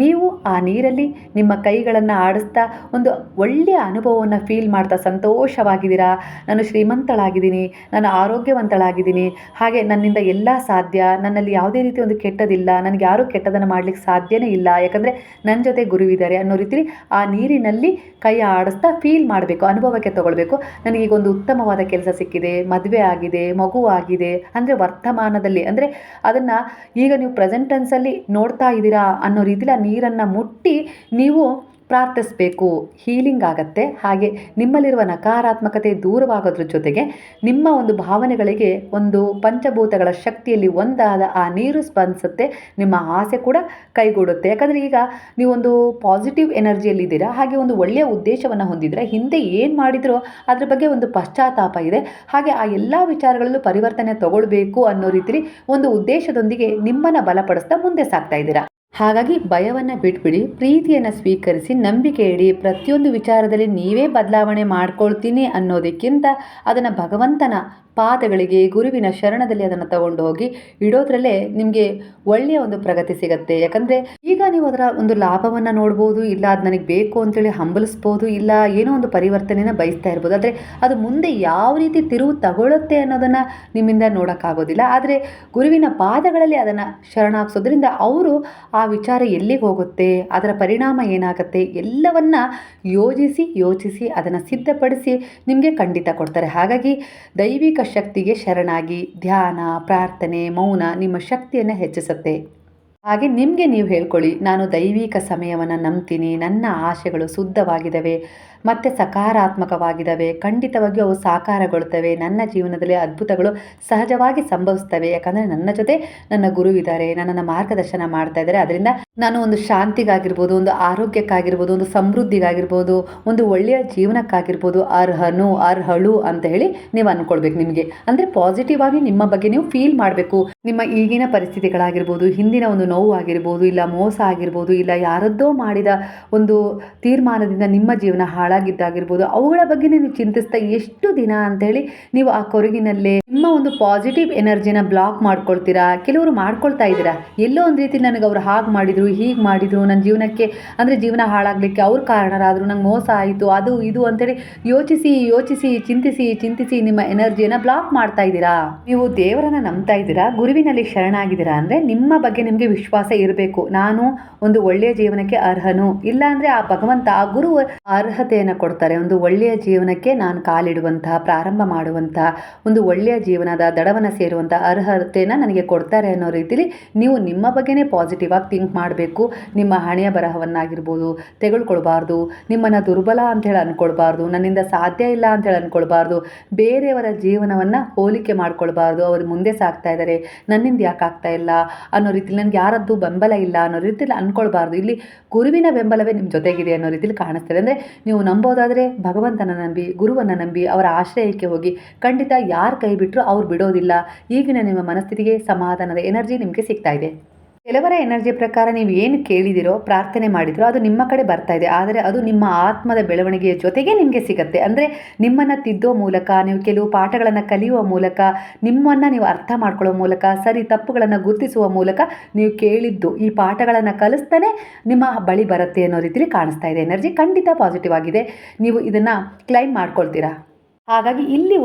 ನೀವು ಆ ನೀರಲ್ಲಿ ನಿಮ್ಮ ಕೈಗಳನ್ನು ಆಡಿಸ್ತಾ ಒಂದು ಒಳ್ಳೆಯ ಅನುಭವವನ್ನು ಫೀಲ್ ಮಾಡ್ತಾ ಸಂತೋಷವಾಗಿದ್ದೀರಾ. ನಾನು ಶ್ರೀಮಂತಳಾಗಿದ್ದೀನಿ, ನಾನು ಆರೋಗ್ಯವಂತಳಾಗಿದ್ದೀನಿ, ಹಾಗೆ ನನ್ನಿಂದ ಎಲ್ಲ ಸಾಧ್ಯ, ನನ್ನಲ್ಲಿ ಯಾವುದೇ ರೀತಿ ಒಂದು ಕೆಟ್ಟದಿಲ್ಲ, ನನಗೆ ಯಾರೂ ಕೆಟ್ಟದನ್ನು ಮಾಡಲಿಕ್ಕೆ ಸಾಧ್ಯನೇ ಇಲ್ಲ, ಯಾಕಂದರೆ ನನ್ನ ಜೊತೆ ಗುರುವಿದ್ದಾರೆ ಅನ್ನೋ ರೀತಿಯಲ್ಲಿ ಆ ನೀರಿನಲ್ಲಿ ಕೈ ಆಡಿಸ್ತಾ ಫೀಲ್ ಮಾಡಬೇಕು, ಅನುಭವಕ್ಕೆ ತಗೊಳ್ಬೇಕು. ನನಗೀಗ ಒಂದು ಉತ್ತಮವಾದ ಕೆಲಸ ಸಿಕ್ಕಿದೆ, ಮದುವೆ ಆಗಿದೆ, ಮಗು ಆಗಿದೆ, ಅಂದರೆ ವರ್ತಮಾನದಲ್ಲಿ, ಅಂದರೆ ಅದನ್ನು ಈಗ ನೀವು ಪ್ರೆಸೆಂಟ್ ಟೆನ್ಸಲ್ಲಿ ನೋಡ್ತಾ ಇದ್ದೀರಾ ಅನ್ನೋ ರೀತಿಯಲ್ಲಿ ಆ ನೀರನ್ನು ಮುಟ್ಟಿ ನೀವು ಪ್ರಾರ್ಥಿಸಬೇಕು. ಹೀಲಿಂಗ್ ಆಗತ್ತೆ. ಹಾಗೆ ನಿಮ್ಮಲ್ಲಿರುವ ನಕಾರಾತ್ಮಕತೆ ದೂರವಾಗೋದ್ರ ಜೊತೆಗೆ ನಿಮ್ಮ ಒಂದು ಭಾವನೆಗಳಿಗೆ ಒಂದು ಪಂಚಭೂತಗಳ ಶಕ್ತಿಯಲ್ಲಿ ಒಂದಾದ ಆ ನೀರು ಸ್ಪಂದಿಸುತ್ತೆ. ನಿಮ್ಮ ಆಸೆ ಕೂಡ ಕೈಗೂಡುತ್ತೆ. ಯಾಕಂದರೆ ಈಗ ನೀವೊಂದು ಪಾಸಿಟಿವ್ ಎನರ್ಜಿಯಲ್ಲಿದ್ದೀರಾ. ಹಾಗೆ ಒಂದು ಒಳ್ಳೆಯ ಉದ್ದೇಶವನ್ನು ಹೊಂದಿದ್ರೆ, ಹಿಂದೆ ಏನು ಮಾಡಿದ್ರೋ ಅದ್ರ ಬಗ್ಗೆ ಒಂದು ಪಶ್ಚಾತ್ತಾಪ ಇದೆ. ಹಾಗೆ ಆ ಎಲ್ಲ ವಿಚಾರಗಳಲ್ಲೂ ಪರಿವರ್ತನೆ ತಗೊಳ್ಬೇಕು ಅನ್ನೋ ರೀತಿಯಲ್ಲಿ ಒಂದು ಉದ್ದೇಶದೊಂದಿಗೆ ನಿಮ್ಮನ್ನು ಬಲಪಡಿಸ್ತಾ ಮುಂದೆ ಸಾಗ್ತಾ ಇದ್ದೀರಾ. ಹಾಗಾಗಿ ಭಯವನ್ನು ಬಿಟ್ಬಿಡಿ, ಪ್ರೀತಿಯನ್ನು ಸ್ವೀಕರಿಸಿ, ನಂಬಿಕೆ ಇಡಿ. ಪ್ರತಿಯೊಂದು ವಿಚಾರದಲ್ಲಿ ನೀವೇ ಬದಲಾವಣೆ ಮಾಡ್ಕೊಳ್ತೀನಿ ಅನ್ನೋದಕ್ಕಿಂತ ಅದನ್ನು ಭಗವಂತನ ಪಾದಗಳಿಗೆ, ಗುರುವಿನ ಶರಣದಲ್ಲಿ ಅದನ್ನು ತಗೊಂಡು ಹೋಗಿ ಇಡೋದ್ರಲ್ಲೇ ನಿಮಗೆ ಒಳ್ಳೆಯ ಒಂದು ಪ್ರಗತಿ ಸಿಗುತ್ತೆ. ಯಾಕಂದರೆ ಈಗ ನೀವು ಅದರ ಒಂದು ಲಾಭವನ್ನು ನೋಡ್ಬೋದು, ಇಲ್ಲ ಅದು ನನಗೆ ಬೇಕು ಅಂತೇಳಿ ಹಂಬಲಿಸ್ಬೋದು, ಇಲ್ಲ ಏನೋ ಒಂದು ಪರಿವರ್ತನೆಯನ್ನು ಬಯಸ್ತಾ ಇರ್ಬೋದು. ಆದರೆ ಅದು ಮುಂದೆ ಯಾವ ರೀತಿ ತಿರುವು ತಗೊಳ್ಳುತ್ತೆ ಅನ್ನೋದನ್ನು ನಿಮ್ಮಿಂದ ನೋಡೋಕ್ಕಾಗೋದಿಲ್ಲ. ಆದರೆ ಗುರುವಿನ ಪಾದಗಳಲ್ಲಿ ಅದನ್ನು ಶರಣಾಗಿಸೋದ್ರಿಂದ ಅವರು ಆ ವಿಚಾರ ಎಲ್ಲಿಗೆ ಹೋಗುತ್ತೆ, ಅದರ ಪರಿಣಾಮ ಏನಾಗುತ್ತೆ ಎಲ್ಲವನ್ನ ಯೋಚಿಸಿ ಅದನ್ನು ಸಿದ್ಧಪಡಿಸಿ ನಿಮಗೆ ಖಂಡಿತ ಕೊಡ್ತಾರೆ. ಹಾಗಾಗಿ ದೈವಿಕ ಶಕ್ತಿಗೆ ಶರಣಾಗಿ ಧ್ಯಾನ, ಪ್ರಾರ್ಥನೆ, ಮೌನ ನಿಮ್ಮ ಶಕ್ತಿಯನ್ನು ಹೆಚ್ಚಿಸುತ್ತೆ. ಹಾಗೆ ನಿಮಗೆ ನೀವು ಹೇಳ್ಕೊಳ್ಳಿ, ನಾನು ದೈವಿಕ ಸಮಯವನ್ನು ನಂಬ್ತೀನಿ, ನನ್ನ ಆಶೆಗಳು ಶುದ್ಧವಾಗಿದ್ದಾವೆ ಮತ್ತು ಸಕಾರಾತ್ಮಕವಾಗಿದ್ದಾವೆ, ಖಂಡಿತವಾಗಿಯೂ ಅವು ಸಾಕಾರಗೊಳ್ತವೆ, ನನ್ನ ಜೀವನದಲ್ಲಿ ಅದ್ಭುತಗಳು ಸಹಜವಾಗಿ ಸಂಭವಿಸ್ತವೆ. ಯಾಕಂದರೆ ನನ್ನ ಜೊತೆ ನನ್ನ ಗುರುವಿದ್ದಾರೆ, ನನ್ನನ್ನು ಮಾರ್ಗದರ್ಶನ ಮಾಡ್ತಾ ಇದ್ದಾರೆ. ಅದರಿಂದ ನಾನು ಒಂದು ಶಾಂತಿಗಾಗಿರ್ಬೋದು, ಒಂದು ಆರೋಗ್ಯಕ್ಕಾಗಿರ್ಬೋದು, ಒಂದು ಸಮೃದ್ಧಿಗಾಗಿರ್ಬೋದು, ಒಂದು ಒಳ್ಳೆಯ ಜೀವನಕ್ಕಾಗಿರ್ಬೋದು ಅರ್ಹಳು ಅಂತ ಹೇಳಿ ನೀವು ಅಂದ್ಕೊಳ್ಬೇಕು. ನಿಮಗೆ ಅಂದರೆ ಪಾಸಿಟಿವ್ ಆಗಿ ನಿಮ್ಮ ಬಗ್ಗೆ ನೀವು ಫೀಲ್ ಮಾಡಬೇಕು. ನಿಮ್ಮ ಈಗಿನ ಪರಿಸ್ಥಿತಿಗಳಾಗಿರ್ಬೋದು, ಹಿಂದಿನ ಒಂದು ನೋವು ಆಗಿರ್ಬೋದು, ಇಲ್ಲ ಮೋಸ ಆಗಿರ್ಬೋದು, ಇಲ್ಲ ಯಾರದ್ದೋ ಮಾಡಿದ ಒಂದು ತೀರ್ಮಾನದಿಂದ ನಿಮ್ಮ ಜೀವನ ಹಾಳಾಗಿದ್ದಾಗಿರ್ಬೋದು, ಅವುಗಳ ಬಗ್ಗೆ ನೀವು ಚಿಂತಿಸ್ತಾ ಎಷ್ಟು ದಿನ ಅಂತೇಳಿ ನೀವು ಆ ಕೊರಗಿನಲ್ಲೇ ನಿಮ್ಮ ಒಂದು ಪಾಸಿಟಿವ್ ಎನರ್ಜಿನ ಬ್ಲಾಕ್ ಮಾಡ್ಕೊಳ್ತೀರಾ. ಕೆಲವರು ಮಾಡ್ಕೊಳ್ತಾ ಇದ್ದೀರಾ, ಎಲ್ಲೋ ಒಂದು ರೀತಿ ನನಗೆ ಅವ್ರು ಹಾಗೆ ಮಾಡಿದರು, ಹೀಗೆ ಮಾಡಿದರು, ನನ್ನ ಜೀವನಕ್ಕೆ ಅಂದರೆ ಜೀವನ ಹಾಳಾಗಲಿಕ್ಕೆ ಅವ್ರ ಕಾರಣರಾದರು, ನಂಗೆ ಮೋಸ ಆಯಿತು, ಅದು ಇದು ಅಂತೇಳಿ ಯೋಚಿಸಿ ಚಿಂತಿಸಿ ನಿಮ್ಮ ಎನರ್ಜಿಯನ್ನು ಬ್ಲಾಕ್ ಮಾಡ್ತಾ ಇದ್ದೀರಾ. ನೀವು ದೇವರನ್ನ ನಂಬ್ತಾ ಇದ್ದೀರಾ, ಗುರುವಿನಲ್ಲಿ ಶರಣಾಗಿದ್ದೀರಾ ಅಂದರೆ ನಿಮ್ಮ ಬಗ್ಗೆ ನಿಮಗೆ ವಿಶ್ವಾಸ ಇರಬೇಕು. ನಾನು ಒಂದು ಒಳ್ಳೆಯ ಜೀವನಕ್ಕೆ ಅರ್ಹನು, ಇಲ್ಲ ಅಂದರೆ ಆ ಭಗವಂತ, ಆ ಗುರು ಅರ್ಹತೆಯನ್ನು ಕೊಡ್ತಾರೆ. ಒಂದು ಒಳ್ಳೆಯ ಜೀವನಕ್ಕೆ ನಾನು ಕಾಲಿಡುವಂತಹ, ಪ್ರಾರಂಭ ಮಾಡುವಂತಹ, ಒಂದು ಒಳ್ಳೆಯ ಜೀವನದ ದಡವನ್ನು ಸೇರುವಂಥ ಅರ್ಹತೆಯನ್ನು ನನಗೆ ಕೊಡ್ತಾರೆ ಅನ್ನೋ ರೀತಿಲಿ ನೀವು ನಿಮ್ಮ ಬಗ್ಗೆನೇ ಪಾಸಿಟಿವ್ ಆಗಿ ಥಿಂಕ್ ಮಾಡಬೇಕು. ನಿಮ್ಮ ಹಣೆಯ ಬರಹವನ್ನಾಗಿರ್ಬೋದು ತೆಗೆದುಕೊಳ್ಬಾರ್ದು, ನಿಮ್ಮನ್ನು ದುರ್ಬಲ ಅಂಥೇಳಿ ಅಂದ್ಕೊಳ್ಬಾರ್ದು, ನನ್ನಿಂದ ಸಾಧ್ಯ ಇಲ್ಲ ಅಂಥೇಳಿ ಅಂದ್ಕೊಳ್ಬಾರ್ದು, ಬೇರೆಯವರ ಜೀವನವನ್ನು ಹೋಲಿಕೆ ಮಾಡ್ಕೊಳ್ಬಾರ್ದು. ಅವರು ಮುಂದೆ ಸಾಗ್ತಾ ಇದ್ದಾರೆ, ನನ್ನಿಂದ ಯಾಕೆ ಆಗ್ತಾ ಇಲ್ಲ ಅನ್ನೋ ರೀತಿಲಿ, ನನಗೆ ಯಾರದ್ದು ಬೆಂಬಲ ಇಲ್ಲ ಅನ್ನೋ ರೀತಿಲಿ ಅಂದ್ಕೊಳ್ಬಾರ್ದು. ಇಲ್ಲಿ ಗುರುವಿನ ಬೆಂಬಲವೇ ನಿಮ್ಮ ಜೊತೆಗಿದೆ ಅನ್ನೋ ರೀತಿಲಿ ಕಾಣಿಸ್ತದೆ. ಅಂದರೆ ನೀವು ನಂಬೋದಾದರೆ ಭಗವಂತನ ನಂಬಿ, ಗುರುವನ್ನು ನಂಬಿ, ಅವರ ಆಶ್ರಯಕ್ಕೆ ಹೋಗಿ. ಖಂಡಿತ ಯಾರು ಕೈ ಬಿಟ್ಟರು ಅವ್ರು ಬಿಡೋದಿಲ್ಲ. ಈಗಿನ ನಿಮ್ಮ ಮನಸ್ಥಿತಿಗೆ ಸಮಾಧಾನದ ಎನರ್ಜಿ ನಿಮಗೆ ಸಿಗ್ತಾ ಇದೆ. ಕೆಲವರ ಎನರ್ಜಿ ಪ್ರಕಾರ ನೀವು ಏನು ಕೇಳಿದಿರೋ, ಪ್ರಾರ್ಥನೆ ಮಾಡಿದಿರೋ ಅದು ನಿಮ್ಮ ಕಡೆ ಬರ್ತಾ ಇದೆ. ಆದರೆ ಅದು ನಿಮ್ಮ ಆತ್ಮದ ಬೆಳವಣಿಗೆಯ ಜೊತೆಗೆ ನಿಮಗೆ ಸಿಗುತ್ತೆ. ಅಂದರೆ ನಿಮ್ಮನ್ನು ತಿದ್ದೋ ಮೂಲಕ, ನೀವು ಕೆಲವು ಪಾಠಗಳನ್ನು ಕಲಿಯುವ ಮೂಲಕ, ನಿಮ್ಮನ್ನು ನೀವು ಅರ್ಥ ಮಾಡ್ಕೊಳ್ಳೋ ಮೂಲಕ, ಸರಿ ತಪ್ಪುಗಳನ್ನು ಗುರುತಿಸುವ ಮೂಲಕ ನೀವು ಕೇಳಿದ್ದು ಈ ಪಾಠಗಳನ್ನು ಕಲಿಸ್ತಾನೆ ನಿಮ್ಮ ಬಳಿ ಬರುತ್ತೆ ಅನ್ನೋ ರೀತಿಯಲ್ಲಿ ಕಾಣಿಸ್ತಾ ಇದೆ. ಎನರ್ಜಿ ಖಂಡಿತ ಪಾಸಿಟಿವ್ ಆಗಿದೆ. ನೀವು ಇದನ್ನು ಕ್ಲೈಮ್ ಮಾಡ್ಕೊಳ್ತೀರಾ. ಹಾಗಾಗಿ ಇಲ್ಲಿ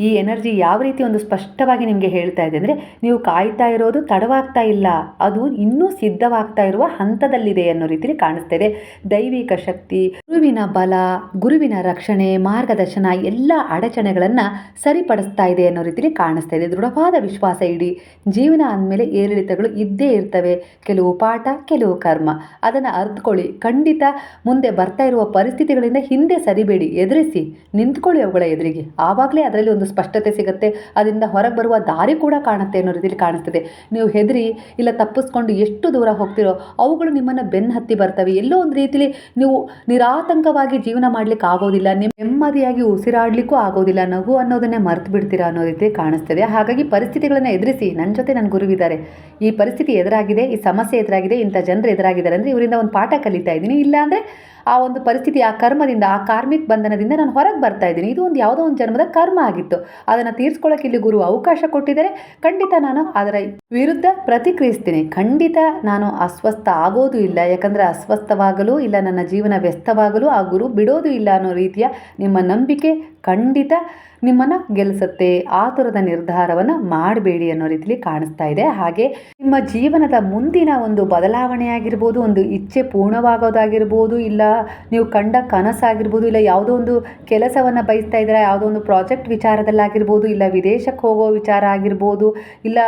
ಈ ಎನರ್ಜಿ ಯಾವ ರೀತಿ ಸ್ಪಷ್ಟವಾಗಿ ನಿಮಗೆ ಹೇಳ್ತಾ ಇದೆ ಅಂದರೆ, ನೀವು ಕಾಯ್ತಾ ಇರೋದು ತಡವಾಗ್ತಾ ಇಲ್ಲ, ಅದು ಇನ್ನೂ ಸಿದ್ಧವಾಗ್ತಾ ಇರುವ ಹಂತದಲ್ಲಿದೆ ಅನ್ನೋ ರೀತಿಯಲ್ಲಿ ಕಾಣಿಸ್ತಾ ಇದೆ. ದೈವಿಕ ಶಕ್ತಿ, ಗುರುವಿನ ಬಲ, ಗುರುವಿನ ರಕ್ಷಣೆ, ಮಾರ್ಗದರ್ಶನ ಎಲ್ಲ ಅಡಚಣೆಗಳನ್ನು ಸರಿಪಡಿಸ್ತಾ ಇದೆ ಅನ್ನೋ ರೀತಿಯಲ್ಲಿ ಕಾಣಿಸ್ತಾ ಇದೆ. ದೃಢವಾದ ವಿಶ್ವಾಸ ಇಡಿ. ಜೀವನ ಅಂದಮೇಲೆ ಏರಿಳಿತಗಳು ಇದ್ದೇ ಇರ್ತವೆ. ಕೆಲವು ಪಾಠ, ಕೆಲವು ಕರ್ಮ. ಅದನ್ನು ಅರ್ಥಕೊಳ್ಳಿ. ಖಂಡಿತ ಮುಂದೆ ಬರ್ತಾ ಇರುವ ಪರಿಸ್ಥಿತಿಗಳಿಂದ ಹಿಂದೆ ಸರಿಬೇಡಿ, ಎದುರಿಸಿ ನಿಂತ್ಕೊಳ್ಳಿ ಅವುಗಳ ಎದುರಿಗೆ. ಆವಾಗಲೇ ಅದರಲ್ಲಿ ಸ್ಪಷ್ಟತೆ ಸಿಗುತ್ತೆ. ಅದರಿಂದ ಹೊರಗೆ ಬರುವ ದಾರಿ ಕೂಡ ಕಾಣುತ್ತೆ ಅನ್ನೋ ರೀತಿಯಲ್ಲಿ ಕಾಣಿಸ್ತದೆ. ನೀವು ಹೆದರಿ ಇಲ್ಲ ತಪ್ಪಿಸ್ಕೊಂಡು ಎಷ್ಟು ದೂರ ಹೋಗ್ತಿರೋ ಅವುಗಳು ನಿಮ್ಮನ್ನು ಬೆನ್ನು ಹತ್ತಿ ಬರ್ತವೆ. ಎಲ್ಲೋ ಒಂದು ರೀತಿಯಲ್ಲಿ ನೀವು ನಿರಾತಂಕವಾಗಿ ಜೀವನ ಮಾಡಲಿಕ್ಕೆ ಆಗೋದಿಲ್ಲ, ನೆಮ್ಮದಿಯಾಗಿ ಉಸಿರಾಡಲಿಕ್ಕೂ ಆಗೋದಿಲ್ಲ, ನಗು ಅನ್ನೋದನ್ನೇ ಮರೆತು ಬಿಡ್ತೀರಾ ಅನ್ನೋ ರೀತಿ ಕಾಣಿಸ್ತದೆ. ಹಾಗಾಗಿ ಪರಿಸ್ಥಿತಿಗಳನ್ನು ಎದುರಿಸಿ. ನನ್ನ ಜೊತೆ ನನ್ನ ಗುರುವಿದ್ದಾರೆ, ಈ ಪರಿಸ್ಥಿತಿ ಎದುರಾಗಿದೆ, ಈ ಸಮಸ್ಯೆ ಎದುರಾಗಿದೆ, ಇಂಥ ಜನರು ಎದುರಾಗಿದ್ದಾರೆ ಅಂದರೆ ಇವರಿಂದ ಒಂದು ಪಾಠ ಕಲಿತಾ ಇದ್ದೀನಿ. ಇಲ್ಲಾಂದರೆ ಆ ಒಂದು ಪರಿಸ್ಥಿತಿ, ಆ ಕರ್ಮದಿಂದ, ಆ ಕಾರ್ಮಿಕ ಬಂಧನದಿಂದ ನಾನು ಹೊರಗೆ ಬರ್ತಾ ಇದ್ದೀನಿ. ಇದು ಯಾವುದೋ ಒಂದು ಜನ್ಮದ ಕರ್ಮ ಆಗಿತ್ತು, ಅದನ್ನು ತೀರಿಸ್ಕೊಳ್ಳೋಕೆ ಇಲ್ಲಿ ಗುರು ಅವಕಾಶ ಕೊಟ್ಟಿದ್ದಾರೆ. ಖಂಡಿತ ನಾನು ಅದರ ವಿರುದ್ಧ ಪ್ರತಿಕ್ರಿಯಿಸ್ತೀನಿ. ಖಂಡಿತ ನಾನು ಅಸ್ವಸ್ಥ ಆಗೋದು ಇಲ್ಲ. ಯಾಕಂದರೆ ಅಸ್ವಸ್ಥವಾಗಲು ಇಲ್ಲ, ನನ್ನ ಜೀವನ ವ್ಯಸ್ತವಾಗಲು ಆ ಗುರು ಬಿಡೋದು ಇಲ್ಲ ಅನ್ನೋ ರೀತಿಯ ನಿಮ್ಮ ನಂಬಿಕೆ ಖಂಡಿತ ನಿಮ್ಮನ್ನು ಗೆಲ್ಲಿಸುತ್ತೆ. ಆತುರದ ನಿರ್ಧಾರವನ್ನು ಮಾಡಬೇಡಿ ಅನ್ನೋ ರೀತಿಯಲ್ಲಿ ಕಾಣಿಸ್ತಾ ಇದೆ. ಹಾಗೆ ನಿಮ್ಮ ಜೀವನದ ಮುಂದಿನ ಬದಲಾವಣೆ ಆಗಿರ್ಬೋದು, ಇಚ್ಛೆ ಪೂರ್ಣವಾಗೋದಾಗಿರ್ಬೋದು, ಇಲ್ಲ ನೀವು ಕಂಡ ಕನಸಾಗಿರ್ಬೋದು, ಇಲ್ಲ ಯಾವುದೋ ಒಂದು ಕೆಲಸವನ್ನು ಬಯಸ್ತಾ ಇದ್ದೀರಾ, ಯಾವುದೋ ಒಂದು ಪ್ರಾಜೆಕ್ಟ್ ವಿಚಾರದಲ್ಲಾಗಿರ್ಬೋದು, ಇಲ್ಲ ವಿದೇಶಕ್ಕೆ ಹೋಗೋ ವಿಚಾರ ಆಗಿರ್ಬೋದು, ಇಲ್ಲ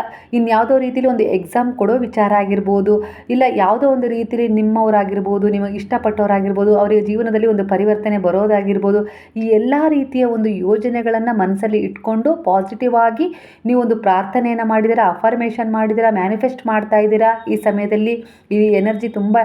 ಇನ್ಯಾವುದೋ ರೀತಿಯಲ್ಲಿ ಎಕ್ಸಾಮ್ ಕೊಡೋ ವಿಚಾರ ಆಗಿರ್ಬೋದು, ಇಲ್ಲ ಯಾವುದೋ ಒಂದು ರೀತಿಯಲ್ಲಿ ನಿಮ್ಮವರಾಗಿರ್ಬೋದು, ನಿಮಗೆ ಇಷ್ಟಪಟ್ಟವರಾಗಿರ್ಬೋದು, ಅವರಿಗೆ ಜೀವನದಲ್ಲಿ ಪರಿವರ್ತನೆ ಬರೋದಾಗಿರ್ಬೋದು, ಈ ಎಲ್ಲ ರೀತಿಯ ಯೋಜನೆಗಳನ್ನು ಮನಸ್ಸಲ್ಲಿ ಇಟ್ಕೊಂಡು ಪಾಸಿಟಿವ್ ಆಗಿ ನೀವು ಪ್ರಾರ್ಥನೆಯನ್ನು ಮಾಡಿದ್ದೀರಾ, ಅಫರ್ಮೇಷನ್ ಮಾಡಿದ್ದೀರಾ, ಮ್ಯಾನಿಫೆಸ್ಟ್ ಮಾಡ್ತಾ ಇದ್ದೀರಾ. ಈ ಸಮಯದಲ್ಲಿ ಈ ಎನರ್ಜಿ ತುಂಬ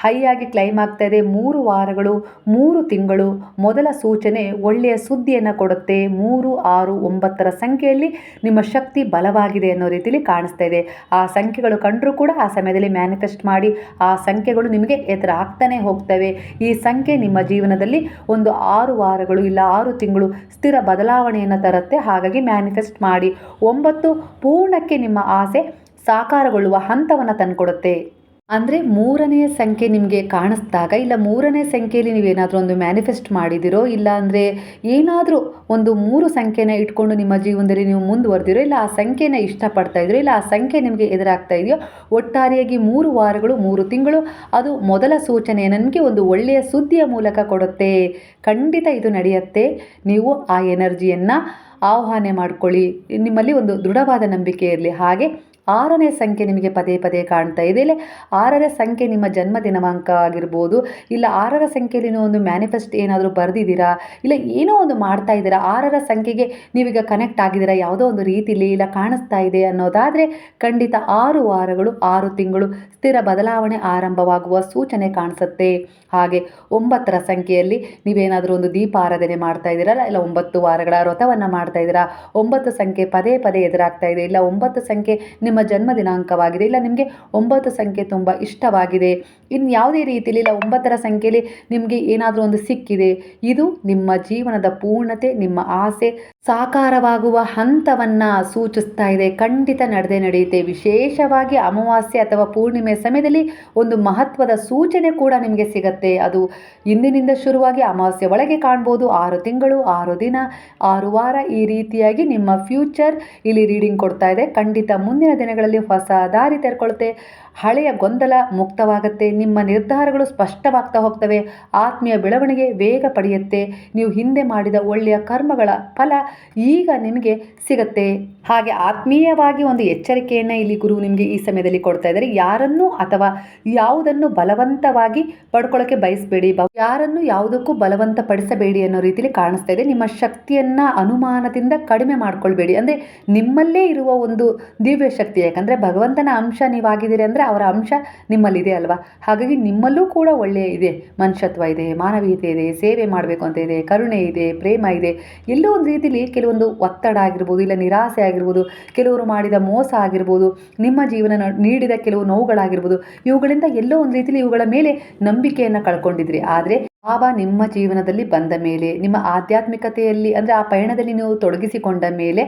ಹೈ ಆಗಿ ಕ್ಲೈಮ್ ಆಗ್ತಾ ಇದೆ. 3 ವಾರಗಳು, 3 ತಿಂಗಳು ಮೊದಲ ಸೂಚನೆ ಒಳ್ಳೆಯ ಸುದ್ದಿಯನ್ನು ಕೊಡುತ್ತೆ. 3, 6, 9ರ ಸಂಖ್ಯೆಯಲ್ಲಿ ನಿಮ್ಮ ಶಕ್ತಿ ಬಲವಾಗಿದೆ ಅನ್ನೋ ರೀತಿಯಲ್ಲಿ ಕಾಣಿಸ್ತಾ ಇದೆ. ಆ ಸಂಖ್ಯೆಗಳು ಕಂಡರೂ ಕೂಡ ಆ ಸಮಯದಲ್ಲಿ ಮ್ಯಾನಿಫೆಸ್ಟ್ ಮಾಡಿ. ಆ ಸಂಖ್ಯೆಗಳು ನಿಮಗೆ ಎದುರಾಗ್ತಾನೆ ಹೋಗ್ತವೆ. ಈ ಸಂಖ್ಯೆ ನಿಮ್ಮ ಜೀವನದಲ್ಲಿ 6 ವಾರಗಳು ಇಲ್ಲ 6 ತಿಂಗಳು ಸ್ಥಿರ ಬದಲಾವಣೆಯನ್ನು ತರುತ್ತೆ. ಹಾಗಾಗಿ ಮ್ಯಾನಿಫೆಸ್ಟ್ ಮಾಡಿ. 9 ಪೂರ್ಣಕ್ಕೆ ನಿಮ್ಮ ಆಸೆ ಸಾಕಾರಗೊಳ್ಳುವ ಹಂತವನ್ನು ತಂದುಕೊಡುತ್ತೆ. ಅಂದರೆ 3ನೇ ಸಂಖ್ಯೆ ನಿಮಗೆ ಕಾಣಿಸ್ದಾಗ, ಇಲ್ಲ 3ನೇ ಸಂಖ್ಯೆಯಲ್ಲಿ ನೀವೇನಾದರೂ ಮ್ಯಾನಿಫೆಸ್ಟ್ ಮಾಡಿದಿರೋ, ಇಲ್ಲ ಅಂದರೆ ಏನಾದರೂ 3 ಸಂಖ್ಯೆನ ಇಟ್ಕೊಂಡು ನಿಮ್ಮ ಜೀವನದಲ್ಲಿ ನೀವು ಮುಂದುವರೆದಿರೋ, ಇಲ್ಲ ಆ ಸಂಖ್ಯೆನ ಇಷ್ಟಪಡ್ತಾ ಇದ್ದೀರೋ, ಇಲ್ಲ ಆ ಸಂಖ್ಯೆ ನಿಮಗೆ ಎದುರಾಗ್ತಾ ಇದೆಯೋ, ಒಟ್ಟಾರೆಯಾಗಿ 3 ವಾರಗಳು 3 ತಿಂಗಳು ಅದು ಮೊದಲ ಸೂಚನೆ ನನಗೆ ಒಳ್ಳೆಯ ಸುದ್ದಿಯ ಮೂಲಕ ಕೊಡುತ್ತೆ. ಖಂಡಿತ ಇದು ನಡೆಯುತ್ತೆ. ನೀವು ಆ ಎನರ್ಜಿಯನ್ನು ಆಹ್ವಾನ ಮಾಡ್ಕೊಳ್ಳಿ. ನಿಮ್ಮಲ್ಲಿ ದೃಢವಾದ ನಂಬಿಕೆ ಇರಲಿ. ಹಾಗೆ 6ನೇ ಸಂಖ್ಯೆ ನಿಮಗೆ ಪದೇ ಪದೇ ಕಾಣ್ತಾ ಇದೆ. ಇಲ್ಲ 6ರ ಸಂಖ್ಯೆ ನಿಮ್ಮ ಜನ್ಮ ದಿನಾಂಕ ಆಗಿರ್ಬೋದು, ಇಲ್ಲ 6ರ ಸಂಖ್ಯೆಯಲ್ಲಿ ನೀವು ಮ್ಯಾನಿಫೆಸ್ಟ್ ಏನಾದರೂ ಬರೆದಿದ್ದೀರಾ, ಇಲ್ಲ ಏನೋ ಮಾಡ್ತಾ ಇದ್ದೀರಾ, 6ರ ಸಂಖ್ಯೆಗೆ ನೀವೀಗ ಕನೆಕ್ಟ್ ಆಗಿದ್ದೀರಾ ಯಾವುದೋ ರೀತಿಯಲ್ಲಿ, ಇಲ್ಲ ಕಾಣಿಸ್ತಾ ಇದೆ ಅನ್ನೋದಾದರೆ ಖಂಡಿತ 6 ವಾರಗಳು 6 ತಿಂಗಳು ಸ್ಥಿರ ಬದಲಾವಣೆ ಆರಂಭವಾಗುವ ಸೂಚನೆ ಕಾಣಿಸುತ್ತೆ. ಹಾಗೆ 9ರ ಸಂಖ್ಯೆಯಲ್ಲಿ ನೀವೇನಾದರೂ ದೀಪಾರಾಧನೆ ಮಾಡ್ತಾ ಇದ್ದೀರಾ, ಇಲ್ಲ 9 ವಾರಗಳ ವ್ರತವನ್ನು ಮಾಡ್ತಾ ಇದ್ದೀರಾ, 9 ಸಂಖ್ಯೆ ಪದೇ ಪದೇ ಎದುರಾಗ್ತಾ ಇದೆ, ಇಲ್ಲ 9 ಸಂಖ್ಯೆ ನಿಮ್ಮ ಜನ್ಮ ದಿನಾಂಕವಾಗಿದೆ, ಇಲ್ಲ ನಿಮಗೆ 9 ಸಂಖ್ಯೆ ತುಂಬ ಇಷ್ಟವಾಗಿದೆ, ಇನ್ನು ಯಾವುದೇ ರೀತಿಯಲ್ಲಿ, ಇಲ್ಲ 9ರ ಸಂಖ್ಯೆಯಲ್ಲಿ ನಿಮಗೆ ಏನಾದರೂ ಸಿಕ್ಕಿದೆ, ಇದು ನಿಮ್ಮ ಜೀವನದ ಪೂರ್ಣತೆ, ನಿಮ್ಮ ಆಸೆ ಸಾಕಾರವಾಗುವ ಹಂತವನ್ನು ಸೂಚಿಸ್ತಾ ಇದೆ. ಖಂಡಿತ ನಡೆಯುತ್ತೆ. ವಿಶೇಷವಾಗಿ ಅಮಾವಾಸ್ಯೆ ಅಥವಾ ಪೂರ್ಣಿಮೆ ಸಮಯದಲ್ಲಿ ಮಹತ್ವದ ಸೂಚನೆ ಕೂಡ ನಿಮಗೆ ಸಿಗುತ್ತೆ. ಅದು ಇಂದಿನಿಂದ ಶುರುವಾಗಿ ಅಮಾವಾಸ್ಯೆ ಒಳಗೆ ಕಾಣ್ಬೋದು. 6 ತಿಂಗಳು 6 ದಿನ 6 ವಾರ ಈ ರೀತಿಯಾಗಿ ನಿಮ್ಮ ಫ್ಯೂಚರ್ ಇಲ್ಲಿ ರೀಡಿಂಗ್ ಕೊಡ್ತಾ ಇದೆ. ಖಂಡಿತ ಮುಂದಿನ ದಿನಗಳಲ್ಲಿ ಹೊಸ ದಾರಿ ತೆರ್ಕೊಳುತ್ತೆ. ಹಳೆಯ ಗೊಂದಲ ಮುಕ್ತವಾಗುತ್ತೆ. ನಿಮ್ಮ ನಿರ್ಧಾರಗಳು ಸ್ಪಷ್ಟವಾಗ್ತಾ ಹೋಗ್ತವೆ. ಆತ್ಮೀಯ ಬೆಳವಣಿಗೆ ವೇಗ ಪಡೆಯುತ್ತೆ. ನೀವು ಹಿಂದೆ ಮಾಡಿದ ಒಳ್ಳೆಯ ಕರ್ಮಗಳ ಫಲ ಈಗ ನಿಮಗೆ ಸಿಗತ್ತೆ. ಹಾಗೆ ಆತ್ಮೀಯವಾಗಿ ಒಂದು ಎಚ್ಚರಿಕೆಯನ್ನು ಇಲ್ಲಿ ಗುರು ನಿಮಗೆ ಈ ಸಮಯದಲ್ಲಿ ಕೊಡ್ತಾ ಇದ್ದಾರೆ. ಯಾರನ್ನು ಅಥವಾ ಯಾವುದನ್ನು ಬಲವಂತವಾಗಿ ಪಡ್ಕೊಳ್ಳೋಕೆ ಬಯಸಬೇಡಿ. ಯಾರನ್ನು ಯಾವುದಕ್ಕೂ ಬಲವಂತ ಪಡಿಸಬೇಡಿ ಅನ್ನೋ ರೀತಿಯಲ್ಲಿ ಕಾಣಿಸ್ತಾ ಇದೆ. ನಿಮ್ಮ ಶಕ್ತಿಯನ್ನು ಅನುಮಾನದಿಂದ ಕಡಿಮೆ ಮಾಡ್ಕೊಳ್ಬೇಡಿ. ಅಂದರೆ ನಿಮ್ಮಲ್ಲೇ ಇರುವ ಒಂದು ದಿವ್ಯ ಶಕ್ತಿ, ಯಾಕಂದರೆ ಭಗವಂತನ ಅಂಶ ನೀವಾಗಿದ್ದೀರಿ ಅಂದರೆ ಅವರ ಅಂಶ ನಿಮ್ಮಲ್ಲಿದೆ ಅಲ್ವಾ. ಹಾಗಾಗಿ ನಿಮ್ಮಲ್ಲೂ ಕೂಡ ಒಳ್ಳೆಯ ಇದೆ, ಮನುಷ್ಯತ್ವ ಇದೆ, ಮಾನವೀಯತೆ ಇದೆ, ಸೇವೆ ಮಾಡಬೇಕು ಅಂತ ಇದೆ, ಕರುಣೆ ಇದೆ, ಪ್ರೇಮ ಇದೆ. ಎಲ್ಲೋ ಒಂದು ರೀತಿಯಲ್ಲಿ ಕೆಲವೊಂದು ಒತ್ತಡ ಆಗಿರ್ಬೋದು, ಇಲ್ಲ ನಿರಾಸೆ ಆಗಿರ್ಬೋದು, ಕೆಲವರು ಮಾಡಿದ ಮೋಸ ಆಗಿರ್ಬೋದು, ನಿಮ್ಮ ಜೀವನ ನೀಡಿದ ಕೆಲವು ನೋವುಗಳಾಗಿರ್ಬೋದು, ಇವುಗಳಿಂದ ಎಲ್ಲೋ ಒಂದು ರೀತಿಯಲ್ಲಿ ಇವುಗಳ ಮೇಲೆ ನಂಬಿಕೆಯನ್ನು ಕಳ್ಕೊಂಡಿದ್ರಿ. ಆದರೆ ಬಾಬಾ ನಿಮ್ಮ ಜೀವನದಲ್ಲಿ ಬಂದ ಮೇಲೆ, ನಿಮ್ಮ ಆಧ್ಯಾತ್ಮಿಕತೆಯಲ್ಲಿ ಅಂದರೆ ಆ ಪಯಣದಲ್ಲಿ ನೀವು ತೊಡಗಿಸಿಕೊಂಡ ಮೇಲೆ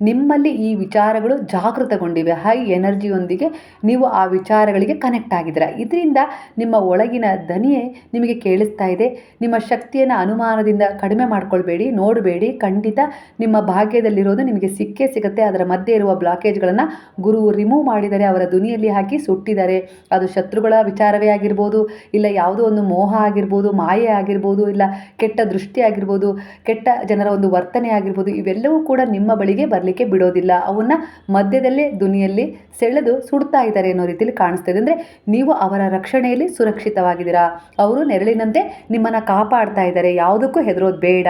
ನಿಮ್ಮಲ್ಲಿ ಈ ವಿಚಾರಗಳು ಜಾಗೃತಗೊಂಡಿವೆ. ಹೈ ಎನರ್ಜಿಯೊಂದಿಗೆ ನೀವು ಆ ವಿಚಾರಗಳಿಗೆ ಕನೆಕ್ಟ್ ಆಗಿದ್ದೀರ. ಇದರಿಂದ ನಿಮ್ಮ ಒಳಗಿನ ದನಿಯೇ ನಿಮಗೆ ಕೇಳಿಸ್ತಾ ಇದೆ. ನಿಮ್ಮ ಶಕ್ತಿಯನ್ನು ಅನುಮಾನದಿಂದ ಕಡಿಮೆ ಮಾಡ್ಕೊಳ್ಬೇಡಿ, ನೋಡಬೇಡಿ. ಖಂಡಿತ ನಿಮ್ಮ ಭಾಗ್ಯದಲ್ಲಿರೋದು ನಿಮಗೆ ಸಿಕ್ಕೇ ಸಿಗುತ್ತೆ. ಅದರ ಮಧ್ಯೆ ಇರುವ ಬ್ಲಾಕೇಜ್ಗಳನ್ನು ಗುರು ರಿಮೂವ್ ಮಾಡಿದ್ದಾರೆ, ಅವರ ಧ್ವನಿಯಲ್ಲಿ ಹಾಕಿ ಸುಟ್ಟಿದ್ದಾರೆ. ಅದು ಶತ್ರುಗಳ ವಿಚಾರವೇ ಆಗಿರ್ಬೋದು, ಇಲ್ಲ ಯಾವುದೋ ಒಂದು ಮೋಹ ಆಗಿರ್ಬೋದು, ಮಾಯೆ ಆಗಿರ್ಬೋದು, ಇಲ್ಲ ಕೆಟ್ಟ ದೃಷ್ಟಿ ಆಗಿರ್ಬೋದು, ಕೆಟ್ಟ ಜನರ ಒಂದು ವರ್ತನೆ ಆಗಿರ್ಬೋದು, ಇವೆಲ್ಲವೂ ಕೂಡ ನಿಮ್ಮ ಬಳಿಗೆ ಬರಲಿಕ್ಕೆ ಬಿಡೋದಿಲ್ಲ. ಅವನ್ನ ಮಧ್ಯದಲ್ಲೇ ಧ್ವನಿಯಲ್ಲಿ ಸೆಳೆದು ಸುಡ್ತಾ ಇದ್ದಾರೆ ಅನ್ನೋ ರೀತಿಯಲ್ಲಿ ಕಾಣಿಸ್ತಾ ಇದೆ. ಅಂದರೆ ನೀವು ಅವರ ರಕ್ಷಣೆಯಲ್ಲಿ ಸುರಕ್ಷಿತವಾಗಿದ್ದೀರಾ. ಅವರು ನೆರಳಿನಂತೆ ನಿಮ್ಮನ್ನು ಕಾಪಾಡ್ತಾ ಇದ್ದಾರೆ. ಯಾವುದಕ್ಕೂ ಹೆದರೋದು ಬೇಡ.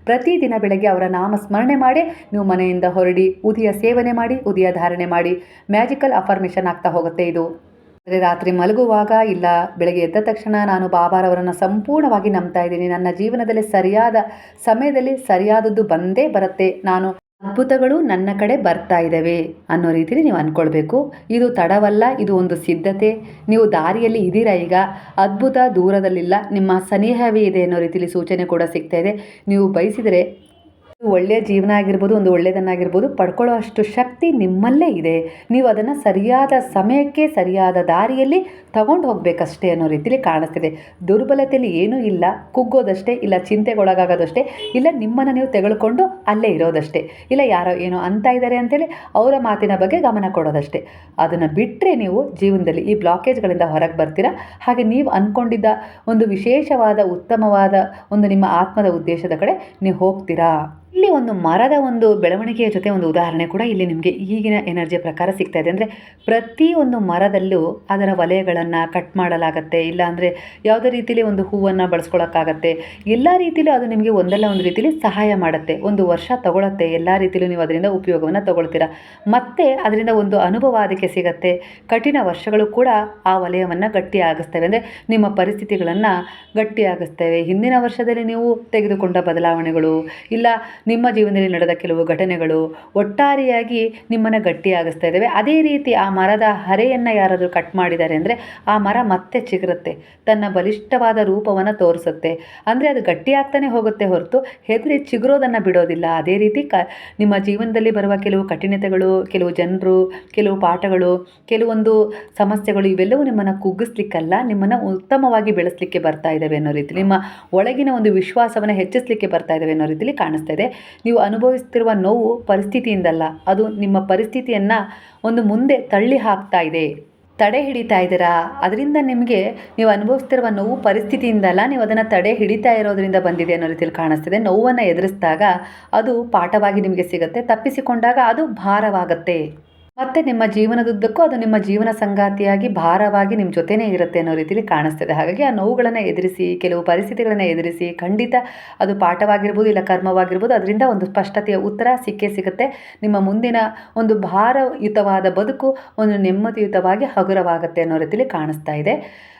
ಪ್ರತಿದಿನ ಬೆಳಗ್ಗೆ ಅವರ ನಾಮ ಸ್ಮರಣೆ ಮಾಡಿ ನೀವು ಮನೆಯಿಂದ ಹೊರಡಿ, ಉದಿಯ ಸೇವನೆ ಮಾಡಿ, ಉದಿಯ ಧಾರಣೆ ಮಾಡಿ. ಮ್ಯಾಜಿಕಲ್ ಅಫರ್ಮೇಷನ್ ಆಗ್ತಾ ಹೋಗುತ್ತೆ ಇದು. ಅಂದರೆ ರಾತ್ರಿ ಮಲಗುವಾಗ ಇಲ್ಲ ಬೆಳಗ್ಗೆ ಎದ್ದ ತಕ್ಷಣ ನಾನು ಬಾಬಾರವರನ್ನು ಸಂಪೂರ್ಣವಾಗಿ ನಂಬ್ತಾ ಇದ್ದೀನಿ. ನನ್ನ ಜೀವನದಲ್ಲಿ ಸರಿಯಾದ ಸಮಯದಲ್ಲಿ ಸರಿಯಾದದ್ದು ಬಂದೇ ಬರುತ್ತೆ. ನಾನು ಅದ್ಭುತಗಳು ನನ್ನ ಕಡೆ ಬರ್ತಾ ಇದ್ದಾವೆ ಅನ್ನೋ ರೀತಿಯಲ್ಲಿ ನೀವು ಅಂದ್ಕೊಳ್ಬೇಕು. ಇದು ತಡವಲ್ಲ, ಇದು ಒಂದು ಸಿದ್ಧತೆ. ನೀವು ದಾರಿಯಲ್ಲಿ ಇದ್ದೀರಾ. ಈಗ ಅದ್ಭುತ ದೂರದಲ್ಲಿಲ್ಲ, ನಿಮ್ಮ ಸನಿಹವೇ ಇದೆ ಅನ್ನೋ ರೀತಿಯಲ್ಲಿ ಸೂಚನೆ ಕೂಡ ಸಿಗ್ತಾ ಇದೆ. ನೀವು ಬಯಸಿದರೆ ಒಳ್ಳೆಯ ಜೀವನ ಆಗಿರ್ಬೋದು, ಒಂದು ಒಳ್ಳೆಯದನ್ನಾಗಿರ್ಬೋದು ಪಡ್ಕೊಳ್ಳೋ ಅಷ್ಟು ಶಕ್ತಿ ನಿಮ್ಮಲ್ಲೇ ಇದೆ. ನೀವು ಅದನ್ನು ಸರಿಯಾದ ಸಮಯಕ್ಕೆ ಸರಿಯಾದ ದಾರಿಯಲ್ಲಿ ತಗೊಂಡು ಹೋಗಬೇಕಷ್ಟೇ ಅನ್ನೋ ರೀತಿಯಲ್ಲಿ ಕಾಣಿಸ್ತಿದೆ. ದುರ್ಬಲತೆಯಲ್ಲಿ ಏನೂ ಇಲ್ಲ, ಕುಗ್ಗೋದಷ್ಟೇ, ಇಲ್ಲ ಚಿಂತೆಗೊಳಗಾಗೋದಷ್ಟೇ, ಇಲ್ಲ ನಿಮ್ಮನ್ನು ನೀವು ತೆಗೆದುಕೊಂಡು ಅಲ್ಲೇ ಇರೋದಷ್ಟೇ, ಇಲ್ಲ ಯಾರೋ ಏನೋ ಅಂತ ಇದ್ದಾರೆ ಅಂತೇಳಿ ಅವರ ಮಾತಿನ ಬಗ್ಗೆ ಗಮನ ಕೊಡೋದಷ್ಟೇ. ಅದನ್ನು ಬಿಟ್ಟರೆ ನೀವು ಜೀವನದಲ್ಲಿ ಈ ಬ್ಲಾಕೇಜ್ಗಳಿಂದ ಹೊರಗೆ ಬರ್ತೀರಾ. ಹಾಗೆ ನೀವು ಅಂದ್ಕೊಂಡಿದ್ದ ಒಂದು ವಿಶೇಷವಾದ ಉತ್ತಮವಾದ ಒಂದು ನಿಮ್ಮ ಆತ್ಮದ ಉದ್ದೇಶದ ಕಡೆ ನೀವು ಹೋಗ್ತೀರಾ. ಇಲ್ಲಿ ಒಂದು ಮರದ ಒಂದು ಬೆಳವಣಿಗೆಯ ಜೊತೆ ಒಂದು ಉದಾಹರಣೆ ಕೂಡ ಇಲ್ಲಿ ನಿಮಗೆ ಈಗಿನ ಎನರ್ಜಿಯ ಪ್ರಕಾರ ಸಿಗ್ತಾ ಇದೆ. ಅಂದರೆ ಪ್ರತಿಯೊಂದು ಮರದಲ್ಲೂ ಅದರ ವಲಯಗಳನ್ನು ಕಟ್ ಮಾಡಲಾಗತ್ತೆ, ಇಲ್ಲಾಂದರೆ ಯಾವುದೇ ರೀತಿಯಲ್ಲಿ ಒಂದು ಹೂವನ್ನು ಬಳಸ್ಕೊಳ್ಳೋಕ್ಕಾಗತ್ತೆ. ಎಲ್ಲ ರೀತಿಯಲ್ಲೂ ಅದು ನಿಮಗೆ ಒಂದಲ್ಲ ಒಂದು ರೀತಿಯಲ್ಲಿ ಸಹಾಯ ಮಾಡುತ್ತೆ. ಒಂದು ವರ್ಷ ತಗೊಳುತ್ತೆ, ಎಲ್ಲ ರೀತಿಯಲ್ಲೂ ನೀವು ಅದರಿಂದ ಉಪಯೋಗವನ್ನು ತಗೊಳ್ತೀರಾ. ಮತ್ತು ಅದರಿಂದ ಒಂದು ಅನುಭವ ಅದಕ್ಕೆ ಸಿಗುತ್ತೆ. ಕಠಿಣ ವರ್ಷಗಳು ಕೂಡ ಆ ವಲಯವನ್ನು ಗಟ್ಟಿಯಾಗಿಸ್ತವೆ, ಅಂದರೆ ನಿಮ್ಮ ಪರಿಸ್ಥಿತಿಗಳನ್ನು ಗಟ್ಟಿಯಾಗಿಸ್ತವೆ. ಹಿಂದಿನ ವರ್ಷದಲ್ಲಿ ನೀವು ತೆಗೆದುಕೊಂಡ ಬದಲಾವಣೆಗಳು, ಇಲ್ಲ ನಿಮ್ಮ ಜೀವನದಲ್ಲಿ ನಡೆದ ಕೆಲವು ಘಟನೆಗಳು ಒಟ್ಟಾರೆಯಾಗಿ ನಿಮ್ಮನ್ನು ಗಟ್ಟಿಯಾಗಿಸ್ತಾ ಇದ್ದಾವೆ. ಅದೇ ರೀತಿ ಆ ಮರದ ಹರೆಯನ್ನು ಯಾರಾದರೂ ಕಟ್ ಮಾಡಿದ್ದಾರೆ ಅಂದರೆ ಆ ಮರ ಮತ್ತೆ ಚಿಗುರುತ್ತೆ, ತನ್ನ ಬಲಿಷ್ಠವಾದ ರೂಪವನ್ನು ತೋರಿಸುತ್ತೆ. ಅಂದರೆ ಅದು ಗಟ್ಟಿಯಾಗ್ತಾನೆ ಹೋಗುತ್ತೆ ಹೊರತು ಹೆದರಿ ಚಿಗುರೋದನ್ನು ಬಿಡೋದಿಲ್ಲ. ಅದೇ ರೀತಿ ನಿಮ್ಮ ಜೀವನದಲ್ಲಿ ಬರುವ ಕೆಲವು ಕಠಿಣತೆಗಳು, ಕೆಲವು ಜನರು, ಕೆಲವು ಪಾಠಗಳು, ಕೆಲವೊಂದು ಸಮಸ್ಯೆಗಳು, ಇವೆಲ್ಲವೂ ನಿಮ್ಮನ್ನು ಕುಗ್ಗಿಸ್ಲಿಕ್ಕಲ್ಲ, ನಿಮ್ಮನ್ನು ಉತ್ತಮವಾಗಿ ಬೆಳೆಸಲಿಕ್ಕೆ ಬರ್ತಾ ಇದ್ದಾವೆ ಅನ್ನೋ ರೀತಿ, ನಿಮ್ಮ ಒಳಗಿನ ಒಂದು ವಿಶ್ವಾಸವನ್ನು ಹೆಚ್ಚಿಸಲಿಕ್ಕೆ ಬರ್ತಾ ಇದ್ದಾವೆ ಅನ್ನೋ ರೀತಿಯಲ್ಲಿ ಕಾಣಿಸ್ತಾ ಇದೆ. ನೀವು ಅನುಭವಿಸ್ತಿರುವ ನೋವು ಪರಿಸ್ಥಿತಿಯಿಂದಲ್ಲ, ಅದು ನಿಮ್ಮ ಪರಿಸ್ಥಿತಿಯನ್ನು ಒಂದು ಮುಂದೆ ತಳ್ಳಿ ಹಾಕ್ತಾ ಇದೆ, ತಡೆ ಹಿಡಿತಾ ಇದ್ದೀರಾ. ಅದರಿಂದ ನಿಮಗೆ ನೀವು ಅನುಭವಿಸ್ತಿರುವ ನೋವು ಪರಿಸ್ಥಿತಿಯಿಂದಲ್ಲ, ನೀವು ಅದನ್ನು ತಡೆ ಹಿಡಿತಾ ಇರೋದರಿಂದ ಬಂದಿದೆ ಅನ್ನೋ ರೀತಿಯಲ್ಲಿ ಕಾಣಿಸ್ತಿದೆ. ನೋವನ್ನು ಎದುರಿಸಿದಾಗ ಅದು ಪಾಠವಾಗಿ ನಿಮಗೆ ಸಿಗುತ್ತೆ, ತಪ್ಪಿಸಿಕೊಂಡಾಗ ಅದು ಭಾರವಾಗುತ್ತೆ. ಮತ್ತು ನಿಮ್ಮ ಜೀವನದುದ್ದಕ್ಕೂ ಅದು ನಿಮ್ಮ ಜೀವನ ಸಂಗಾತಿಯಾಗಿ ಭಾರವಾಗಿ ನಿಮ್ಮ ಜೊತೆನೇ ಇರುತ್ತೆ ಅನ್ನೋ ರೀತಿಯಲ್ಲಿ ಕಾಣಿಸ್ತದೆ. ಹಾಗಾಗಿ ಆ ನೋವುಗಳನ್ನು ಎದುರಿಸಿ, ಕೆಲವು ಪರಿಸ್ಥಿತಿಗಳನ್ನು ಎದುರಿಸಿ, ಖಂಡಿತ ಅದು ಪಾಠವಾಗಿರ್ಬೋದು, ಇಲ್ಲ ಕರ್ಮವಾಗಿರ್ಬೋದು, ಅದರಿಂದ ಒಂದು ಸ್ಪಷ್ಟತೆಯ ಉತ್ತರ ಸಿಕ್ಕೇ ಸಿಗುತ್ತೆ. ನಿಮ್ಮ ಮುಂದಿನ ಒಂದು ಭಾರಯುತವಾದ ಬದುಕು ಒಂದು ನೆಮ್ಮದಿಯುತವಾಗಿ ಹಗುರವಾಗುತ್ತೆ ಅನ್ನೋ ರೀತಿಯಲ್ಲಿ ಕಾಣಿಸ್ತಾ ಇದೆ.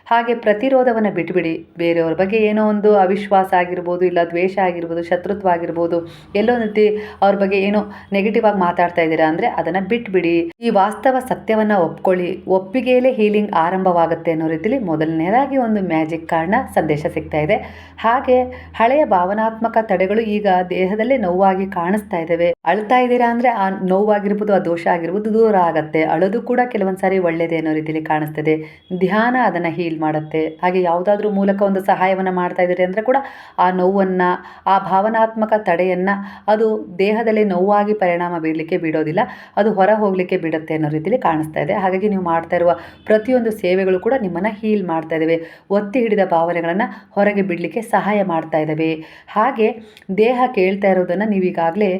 ಹಾಗೆ ಪ್ರತಿರೋಧವನ್ನು ಬಿಟ್ಬಿಡಿ. ಬೇರೆಯವ್ರ ಬಗ್ಗೆ ಏನೋ ಒಂದು ಅವಿಶ್ವಾಸ ಆಗಿರ್ಬೋದು, ಇಲ್ಲ ದ್ವೇಷ ಆಗಿರ್ಬೋದು, ಶತ್ರುತ್ವ ಆಗಿರ್ಬೋದು, ಎಲ್ಲೋ ರೀತಿ ಅವ್ರ ಬಗ್ಗೆ ಏನೋ ನೆಗೆಟಿವ್ ಆಗಿ ಮಾತಾಡ್ತಾ ಇದ್ದೀರಾ ಅಂದರೆ ಅದನ್ನು ಬಿಟ್ಬಿಡಿ. ಈ ವಾಸ್ತವ ಸತ್ಯವನ್ನು ಒಪ್ಕೊಳ್ಳಿ. ಒಪ್ಪಿಗೆಯಲ್ಲೇ ಹೀಲಿಂಗ್ ಆರಂಭವಾಗುತ್ತೆ ಅನ್ನೋ ರೀತಿಯಲ್ಲಿ ಮೊದಲನೇದಾಗಿ ಒಂದು ಮ್ಯಾಜಿಕ್ ಕಾರ್ಡ್ನ ಸಂದೇಶ ಸಿಗ್ತಾ ಇದೆ. ಹಾಗೆ ಹಳೆಯ ಭಾವನಾತ್ಮಕ ತಡೆಗಳು ಈಗ ದೇಹದಲ್ಲೇ ನೋವಾಗಿ ಕಾಣಿಸ್ತಾ ಇದ್ದಾವೆ. ಅಳ್ತಾ ಇದ್ದೀರಾ ಅಂದರೆ ಆ ನೋವಾಗಿರ್ಬೋದು, ಆ ದೋಷ ಆಗಿರ್ಬೋದು ದೂರ ಆಗುತ್ತೆ. ಅಳೋದು ಕೂಡ ಕೆಲವೊಂದು ಸಾರಿ ಒಳ್ಳೆಯದೇ ಅನ್ನೋ ರೀತಿಯಲ್ಲಿ ಕಾಣಿಸ್ತದೆ. ಧ್ಯಾನ ಅದನ್ನು ಹೀಲ್ ಹೀಲ್ ಮಾಡುತ್ತೆ. ಹಾಗೆ ಯಾವುದಾದ್ರೂ ಮೂಲಕ ಒಂದು ಸಹಾಯವನ್ನು ಮಾಡ್ತಾ ಇದ್ದೀರಿ ಅಂದರೆ ಕೂಡ ಆ ನೋವನ್ನು, ಆ ಭಾವನಾತ್ಮಕ ತಡೆಯನ್ನು ಅದು ದೇಹದಲ್ಲೇ ನೋವಾಗಿ ಪರಿಣಾಮ ಬೀರಲಿಕ್ಕೆ ಬಿಡೋದಿಲ್ಲ, ಅದು ಹೊರ ಹೋಗಲಿಕ್ಕೆ ಬಿಡುತ್ತೆ ಅನ್ನೋ ರೀತಿಯಲ್ಲಿ ಕಾಣಿಸ್ತಾ ಇದೆ. ಹಾಗಾಗಿ ನೀವು ಮಾಡ್ತಾ ಇರುವ ಪ್ರತಿಯೊಂದು ಸೇವೆಗಳು ಕೂಡ ನಿಮ್ಮನ್ನು ಹೀಲ್ ಮಾಡ್ತಾ ಇದ್ದಾವೆ, ಒತ್ತಿ ಹಿಡಿದ ಭಾವನೆಗಳನ್ನು ಹೊರಗೆ ಬಿಡಲಿಕ್ಕೆ ಸಹಾಯ ಮಾಡ್ತಾ ಇದ್ದಾವೆ. ಹಾಗೆ ದೇಹ ಕೇಳ್ತಾ ಇರೋದನ್ನು ನೀವೀಗಾಗಲೇ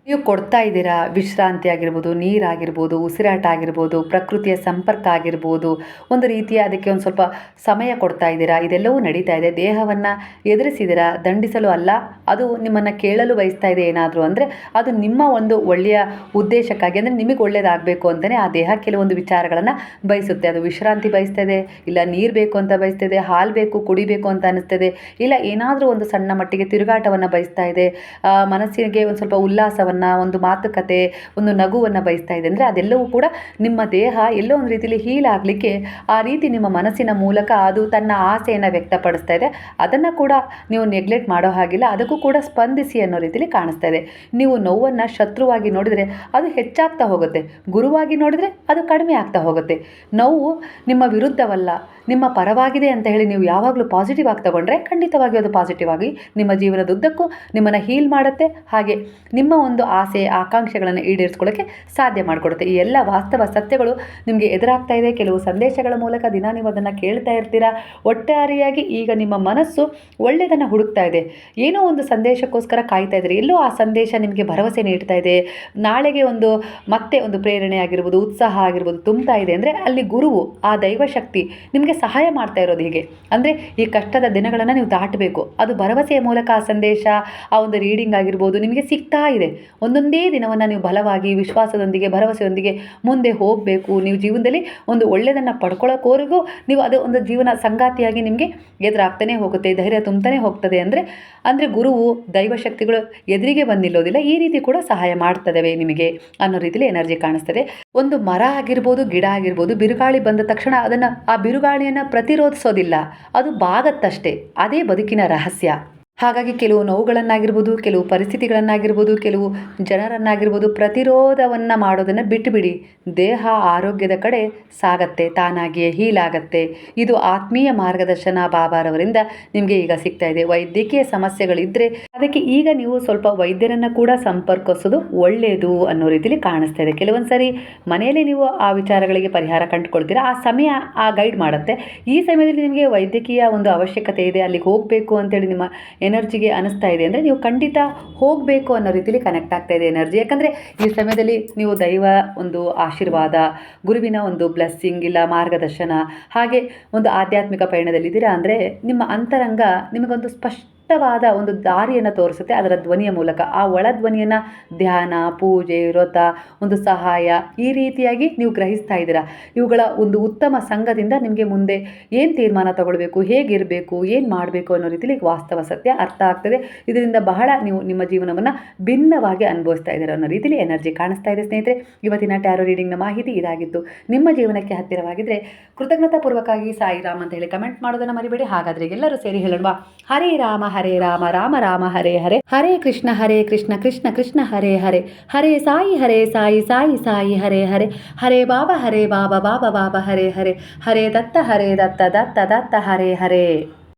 ನೀವು ಕೊಡ್ತಾ ಇದ್ದೀರಾ. ವಿಶ್ರಾಂತಿ ಆಗಿರ್ಬೋದು, ನೀರಾಗಿರ್ಬೋದು, ಉಸಿರಾಟ ಆಗಿರ್ಬೋದು, ಪ್ರಕೃತಿಯ ಸಂಪರ್ಕ ಆಗಿರ್ಬೋದು, ಒಂದು ರೀತಿಯ ಅದಕ್ಕೆ ಒಂದು ಸ್ವಲ್ಪ ಸಮಯ ಕೊಡ್ತಾ ಇದ್ದೀರಾ. ಇದೆಲ್ಲವೂ ನಡೀತಾ ಇದೆ. ದೇಹವನ್ನು ಎದುರಿಸಿದ್ದೀರಾ, ದಂಡಿಸಲು ಅಲ್ಲ, ಅದು ನಿಮ್ಮನ್ನು ಕೇಳಲು ಬಯಸ್ತಾ ಇದೆ ಏನಾದರೂ ಅಂದರೆ ಅದು ನಿಮ್ಮ ಒಂದು ಒಳ್ಳೆಯ ಉದ್ದೇಶಕ್ಕಾಗಿ, ಅಂದರೆ ನಿಮಗೆ ಒಳ್ಳೆಯದಾಗಬೇಕು ಅಂತಲೇ ಆ ದೇಹ ಕೆಲವೊಂದು ವಿಚಾರಗಳನ್ನು ಬಯಸುತ್ತೆ. ಅದು ವಿಶ್ರಾಂತಿ ಬಯಸ್ತಾ ಇದೆ, ಇಲ್ಲ ನೀರು ಬೇಕು ಅಂತ ಬಯಸ್ತಾ ಇದೆ, ಹಾಲು ಬೇಕು ಕುಡಿಬೇಕು ಅಂತ ಅನ್ನಿಸ್ತದೆ, ಇಲ್ಲ ಏನಾದರೂ ಒಂದು ಸಣ್ಣ ಮಟ್ಟಿಗೆ ತಿರುಗಾಟವನ್ನು ಬಯಸ್ತಾ ಇದೆ, ಮನಸ್ಸಿಗೆ ಒಂದು ಸ್ವಲ್ಪ ಉಲ್ಲಾಸವನ್ನು, ಒಂದು ಮಾತುಕತೆ, ಒಂದು ನಗುವನ್ನು ಬಯಸ್ತಾ ಇದೆ. ಅಂದರೆ ಅದೆಲ್ಲವೂ ಕೂಡ ನಿಮ್ಮ ದೇಹ ಎಲ್ಲೋ ಒಂದು ರೀತಿಯಲ್ಲಿ ಹೀಲ್ ಆಗಲಿಕ್ಕೆ ಆ ರೀತಿ ನಿಮ್ಮ ಮನಸ್ಸಿನ ಮೂಲಕ ಅದು ತನ್ನ ಆಸೆಯನ್ನು ವ್ಯಕ್ತಪಡಿಸ್ತಾ ಇದೆ. ಅದನ್ನು ಕೂಡ ನೀವು ನೆಗ್ಲೆಕ್ಟ್ ಮಾಡೋ ಹಾಗಿಲ್ಲ, ಅದಕ್ಕೂ ಕೂಡ ಸ್ಪಂದಿಸಿ ಅನ್ನೋ ರೀತಿಯಲ್ಲಿ ಕಾಣಿಸ್ತಾ ಇದೆ. ನೀವು ನೋವನ್ನು ಶತ್ರುವಾಗಿ ನೋಡಿದರೆ ಅದು ಹೆಚ್ಚಾಗ್ತಾ ಹೋಗುತ್ತೆ, ಗುರುವಾಗಿ ನೋಡಿದರೆ ಅದು ಕಡಿಮೆ ಆಗ್ತಾ ಹೋಗುತ್ತೆ. ನೋವು ನಿಮ್ಮ ವಿರುದ್ಧವಲ್ಲ, ನಿಮ್ಮ ಪರವಾಗಿದೆ ಅಂತ ಹೇಳಿ ನೀವು ಯಾವಾಗಲೂ ಪಾಸಿಟಿವ್ ಆಗಿ ತಗೊಂಡ್ರೆ ಖಂಡಿತವಾಗಿ ಅದು ಪಾಸಿಟಿವ್ ಆಗಿ ನಿಮ್ಮ ಜೀವನದುದ್ದಕ್ಕೂ ನಿಮ್ಮನ್ನು ಹೀಲ್ ಮಾಡುತ್ತೆ. ಹಾಗೆ ನಿಮ್ಮ ಒಂದು ಆಸೆ ಆಕಾಂಕ್ಷೆಗಳನ್ನು ಈಡೇರಿಸ್ಕೊಳ್ಳೋಕ್ಕೆ ಸಾಧ್ಯ ಮಾಡಿಕೊಡುತ್ತೆ. ಈ ಎಲ್ಲ ವಾಸ್ತವ ಸತ್ಯಗಳು ನಿಮಗೆ ಎದುರಾಗ್ತಾ ಇದೆ. ಕೆಲವು ಸಂದೇಶಗಳ ಮೂಲಕ ದಿನ ನೀವು ಅದನ್ನು ಕೇಳ್ತಾ ಇರ್ತೀರಾ. ಒಟ್ಟಾರೆಯಾಗಿ ಈಗ ನಿಮ್ಮ ಮನಸ್ಸು ಒಳ್ಳೆಯದನ್ನು ಹುಡುಕ್ತಾ ಇದೆ, ಏನೋ ಒಂದು ಸಂದೇಶಕ್ಕೋಸ್ಕರ ಕಾಯ್ತಾ ಇದ್ದೀರಿ. ಎಲ್ಲೋ ಆ ಸಂದೇಶ ನಿಮಗೆ ಭರವಸೆ ನೀಡ್ತಾ ಇದೆ, ನಾಳೆಗೆ ಒಂದು ಮತ್ತೆ ಒಂದು ಪ್ರೇರಣೆ ಆಗಿರ್ಬೋದು, ಉತ್ಸಾಹ ಆಗಿರ್ಬೋದು ತುಂಬ್ತಾ ಇದೆ. ಅಂದರೆ ಅಲ್ಲಿ ಗುರುವು, ಆ ದೈವಶಕ್ತಿ ನಿಮಗೆ ಸಹಾಯ ಮಾಡ್ತಾ ಇರೋದು. ಹೀಗೆ ಅಂದರೆ ಈ ಕಷ್ಟದ ದಿನಗಳನ್ನು ನೀವು ದಾಟಬೇಕು, ಅದು ಭರವಸೆಯ ಮೂಲಕ ಆ ಸಂದೇಶ, ಆ ಒಂದು ರೀಡಿಂಗ್ ಆಗಿರ್ಬೋದು ನಿಮಗೆ ಸಿಗ್ತಾ ಇದೆ. ಒಂದೊಂದೇ ದಿನವನ್ನು ನೀವು ಬಲವಾಗಿ ವಿಶ್ವಾಸದೊಂದಿಗೆ ಭರವಸೆಯೊಂದಿಗೆ ಮುಂದೆ ಹೋಗಬೇಕು. ನೀವು ಜೀವನದಲ್ಲಿ ಒಂದು ಒಳ್ಳೆಯದನ್ನು ಪಡ್ಕೊಳ್ಳೋಕೋರಿಗೂ ನೀವು ಅದು ಒಂದು ಜೀವನ ಸಂಗಾತಿಯಾಗಿ ನಿಮಗೆ ಎದುರಾಗ್ತಾನೆ ಹೋಗುತ್ತೆ, ಧೈರ್ಯ ತುಂಬ್ತಾನೆ ಹೋಗ್ತದೆ. ಅಂದರೆ ಗುರುವು, ದೈವಶಕ್ತಿಗಳು ಎದುರಿಗೆ ಬಂದು ನಿಲ್ಲೋದಿಲ್ಲ, ಈ ರೀತಿ ಕೂಡ ಸಹಾಯ ಮಾಡ್ತದವೆ ನಿಮಗೆ ಅನ್ನೋ ರೀತಿಯಲ್ಲಿ ಎನರ್ಜಿ ಕಾಣಿಸ್ತದೆ. ಒಂದು ಮರ ಆಗಿರ್ಬೋದು, ಗಿಡ ಆಗಿರ್ಬೋದು, ಬಿರುಗಾಳಿ ಬಂದ ತಕ್ಷಣ ಅದನ್ನು, ಆ ಬಿರುಗಾಳಿಯನ್ನು ಪ್ರತಿರೋಧಿಸೋದಿಲ್ಲ, ಅದು ಬಾಗತ್ತಷ್ಟೇ. ಅದೇ ಬದುಕಿನ ರಹಸ್ಯ. ಹಾಗಾಗಿ ಕೆಲವು ನೋವುಗಳನ್ನಾಗಿರ್ಬೋದು, ಕೆಲವು ಪರಿಸ್ಥಿತಿಗಳನ್ನಾಗಿರ್ಬೋದು, ಕೆಲವು ಜನರನ್ನಾಗಿರ್ಬೋದು ಪ್ರತಿರೋಧವನ್ನು ಮಾಡೋದನ್ನು ಬಿಟ್ಟುಬಿಡಿ. ದೇಹ ಆರೋಗ್ಯದ ಕಡೆ ಸಾಗತ್ತೆ, ತಾನಾಗಿಯೇ ಹೀಲ್ ಆಗತ್ತೆ. ಇದು ಆತ್ಮೀಯ ಮಾರ್ಗದರ್ಶನ ಬಾಬಾರವರಿಂದ ನಿಮಗೆ ಈಗ ಸಿಗ್ತಾ ಇದೆ. ವೈದ್ಯಕೀಯ ಸಮಸ್ಯೆಗಳಿದ್ದರೆ ಅದಕ್ಕೆ ಈಗ ನೀವು ಸ್ವಲ್ಪ ವೈದ್ಯರನ್ನು ಕೂಡ ಸಂಪರ್ಕಿಸೋದು ಒಳ್ಳೆಯದು ಅನ್ನೋ ರೀತಿಯಲ್ಲಿ ಕಾಣಿಸ್ತಾ ಇದೆ. ಕೆಲವೊಂದು ಸರಿ ಮನೆಯಲ್ಲೇ ನೀವು ಆ ವಿಚಾರಗಳಿಗೆ ಪರಿಹಾರ ಕಂಡುಕೊಳ್ತೀರಾ, ಆ ಸಮಯ ಆ ಗೈಡ್ ಮಾಡುತ್ತೆ. ಈ ಸಮಯದಲ್ಲಿ ನಿಮಗೆ ವೈದ್ಯಕೀಯ ಒಂದು ಅವಶ್ಯಕತೆ ಇದೆ, ಅಲ್ಲಿಗೆ ಹೋಗಬೇಕು ಅಂತೇಳಿ ನಿಮ್ಮ ಎನರ್ಜಿಗೆ ಅನಿಸ್ತಾ ಇದೆ ಅಂದರೆ ನೀವು ಖಂಡಿತ ಹೋಗಬೇಕು ಅನ್ನೋ ರೀತಿಯಲ್ಲಿ ಕನೆಕ್ಟ್ ಆಗ್ತಾ ಇದೆ ಎನರ್ಜಿ. ಯಾಕಂದರೆ ಈ ಸಮಯದಲ್ಲಿ ನೀವು ದೈವ ಒಂದು ಆಶೀರ್ವಾದ, ಗುರುವಿನ ಒಂದು ಬ್ಲೆಸ್ಸಿಂಗ್ ಇಲ್ಲ ಮಾರ್ಗದರ್ಶನ, ಹಾಗೆ ಒಂದು ಆಧ್ಯಾತ್ಮಿಕ ಪಯಣದಲ್ಲಿದ್ದೀರಾ ಅಂದರೆ ನಿಮ್ಮ ಅಂತರಂಗ ನಿಮಗೊಂದು ಸ್ಪಷ್ಟವಾದ ಒಂದು ದಾರಿಯನ್ನು ತೋರಿಸುತ್ತೆ. ಅದರ ಧ್ವನಿಯ ಮೂಲಕ, ಆ ಒಳ ಧ್ವನಿಯನ್ನು ಧ್ಯಾನ, ಪೂಜೆ, ವ್ರತ, ಒಂದು ಸಹಾಯ, ಈ ರೀತಿಯಾಗಿ ನೀವು ಗ್ರಹಿಸ್ತಾ ಇದ್ದೀರಾ. ಇವುಗಳ ಒಂದು ಉತ್ತಮ ಸಂಘದಿಂದ ನಿಮಗೆ ಮುಂದೆ ಏನು ತೀರ್ಮಾನ ತಗೊಳ್ಬೇಕು, ಹೇಗಿರಬೇಕು, ಏನು ಮಾಡಬೇಕು ಅನ್ನೋ ರೀತಿಯಲ್ಲಿ ವಾಸ್ತವ ಸತ್ಯ ಅರ್ಥ ಆಗ್ತದೆ. ಇದರಿಂದ ಬಹಳ ನೀವು ನಿಮ್ಮ ಜೀವನವನ್ನು ಭಿನ್ನವಾಗಿ ಅನುಭವಿಸ್ತಾ ಇದ್ದೀರಾ ಅನ್ನೋ ರೀತಿಯಲ್ಲಿ ಎನರ್ಜಿ ಕಾಣಿಸ್ತಾ ಇದೆ. ಸ್ನೇಹಿತರೆ, ಇವತ್ತಿನ ಟ್ಯಾರೋ ರೀಡಿಂಗ್ನ ಮಾಹಿತಿ ಇದಾಗಿತ್ತು. ನಿಮ್ಮ ಜೀವನಕ್ಕೆ ಹತ್ತಿರವಾಗಿದ್ದರೆ ಕೃತಜ್ಞತಾಪೂರ್ವಕವಾಗಿ ಸಾಯಿರಾಮ್ ಅಂತ ಹೇಳಿ ಕಮೆಂಟ್ ಮಾಡೋದನ್ನು ಮರಿಬೇಡಿ. ಹಾಗಾದರೆ ಎಲ್ಲರೂ ಸೇರಿ ಹೇಳೋಣ, ಹರೇ ರಾಮ ಹರೇ ರಾಮ ರಾಮ ರಾಮ ಹರೇ ಹರೇ, ಹರೇ ಕೃಷ್ಣ ಕೃಷ್ಣ ಕೃಷ್ಣ ಹರೇ ಹರೇ, ಹರೇ ಸಾಯಿ ಸಾಯಿ ಸಾಯಿ ಹರೇ ಹರೇ, ಹರೇ ಬಾಬಾ ಬಾಬಾ ಬಾಬಾ ಹರೇ ಹರೇ, ಹರೇ ದತ್ತ ದತ್ತ ದತ್ತ ಹರೇ ಹರೇ.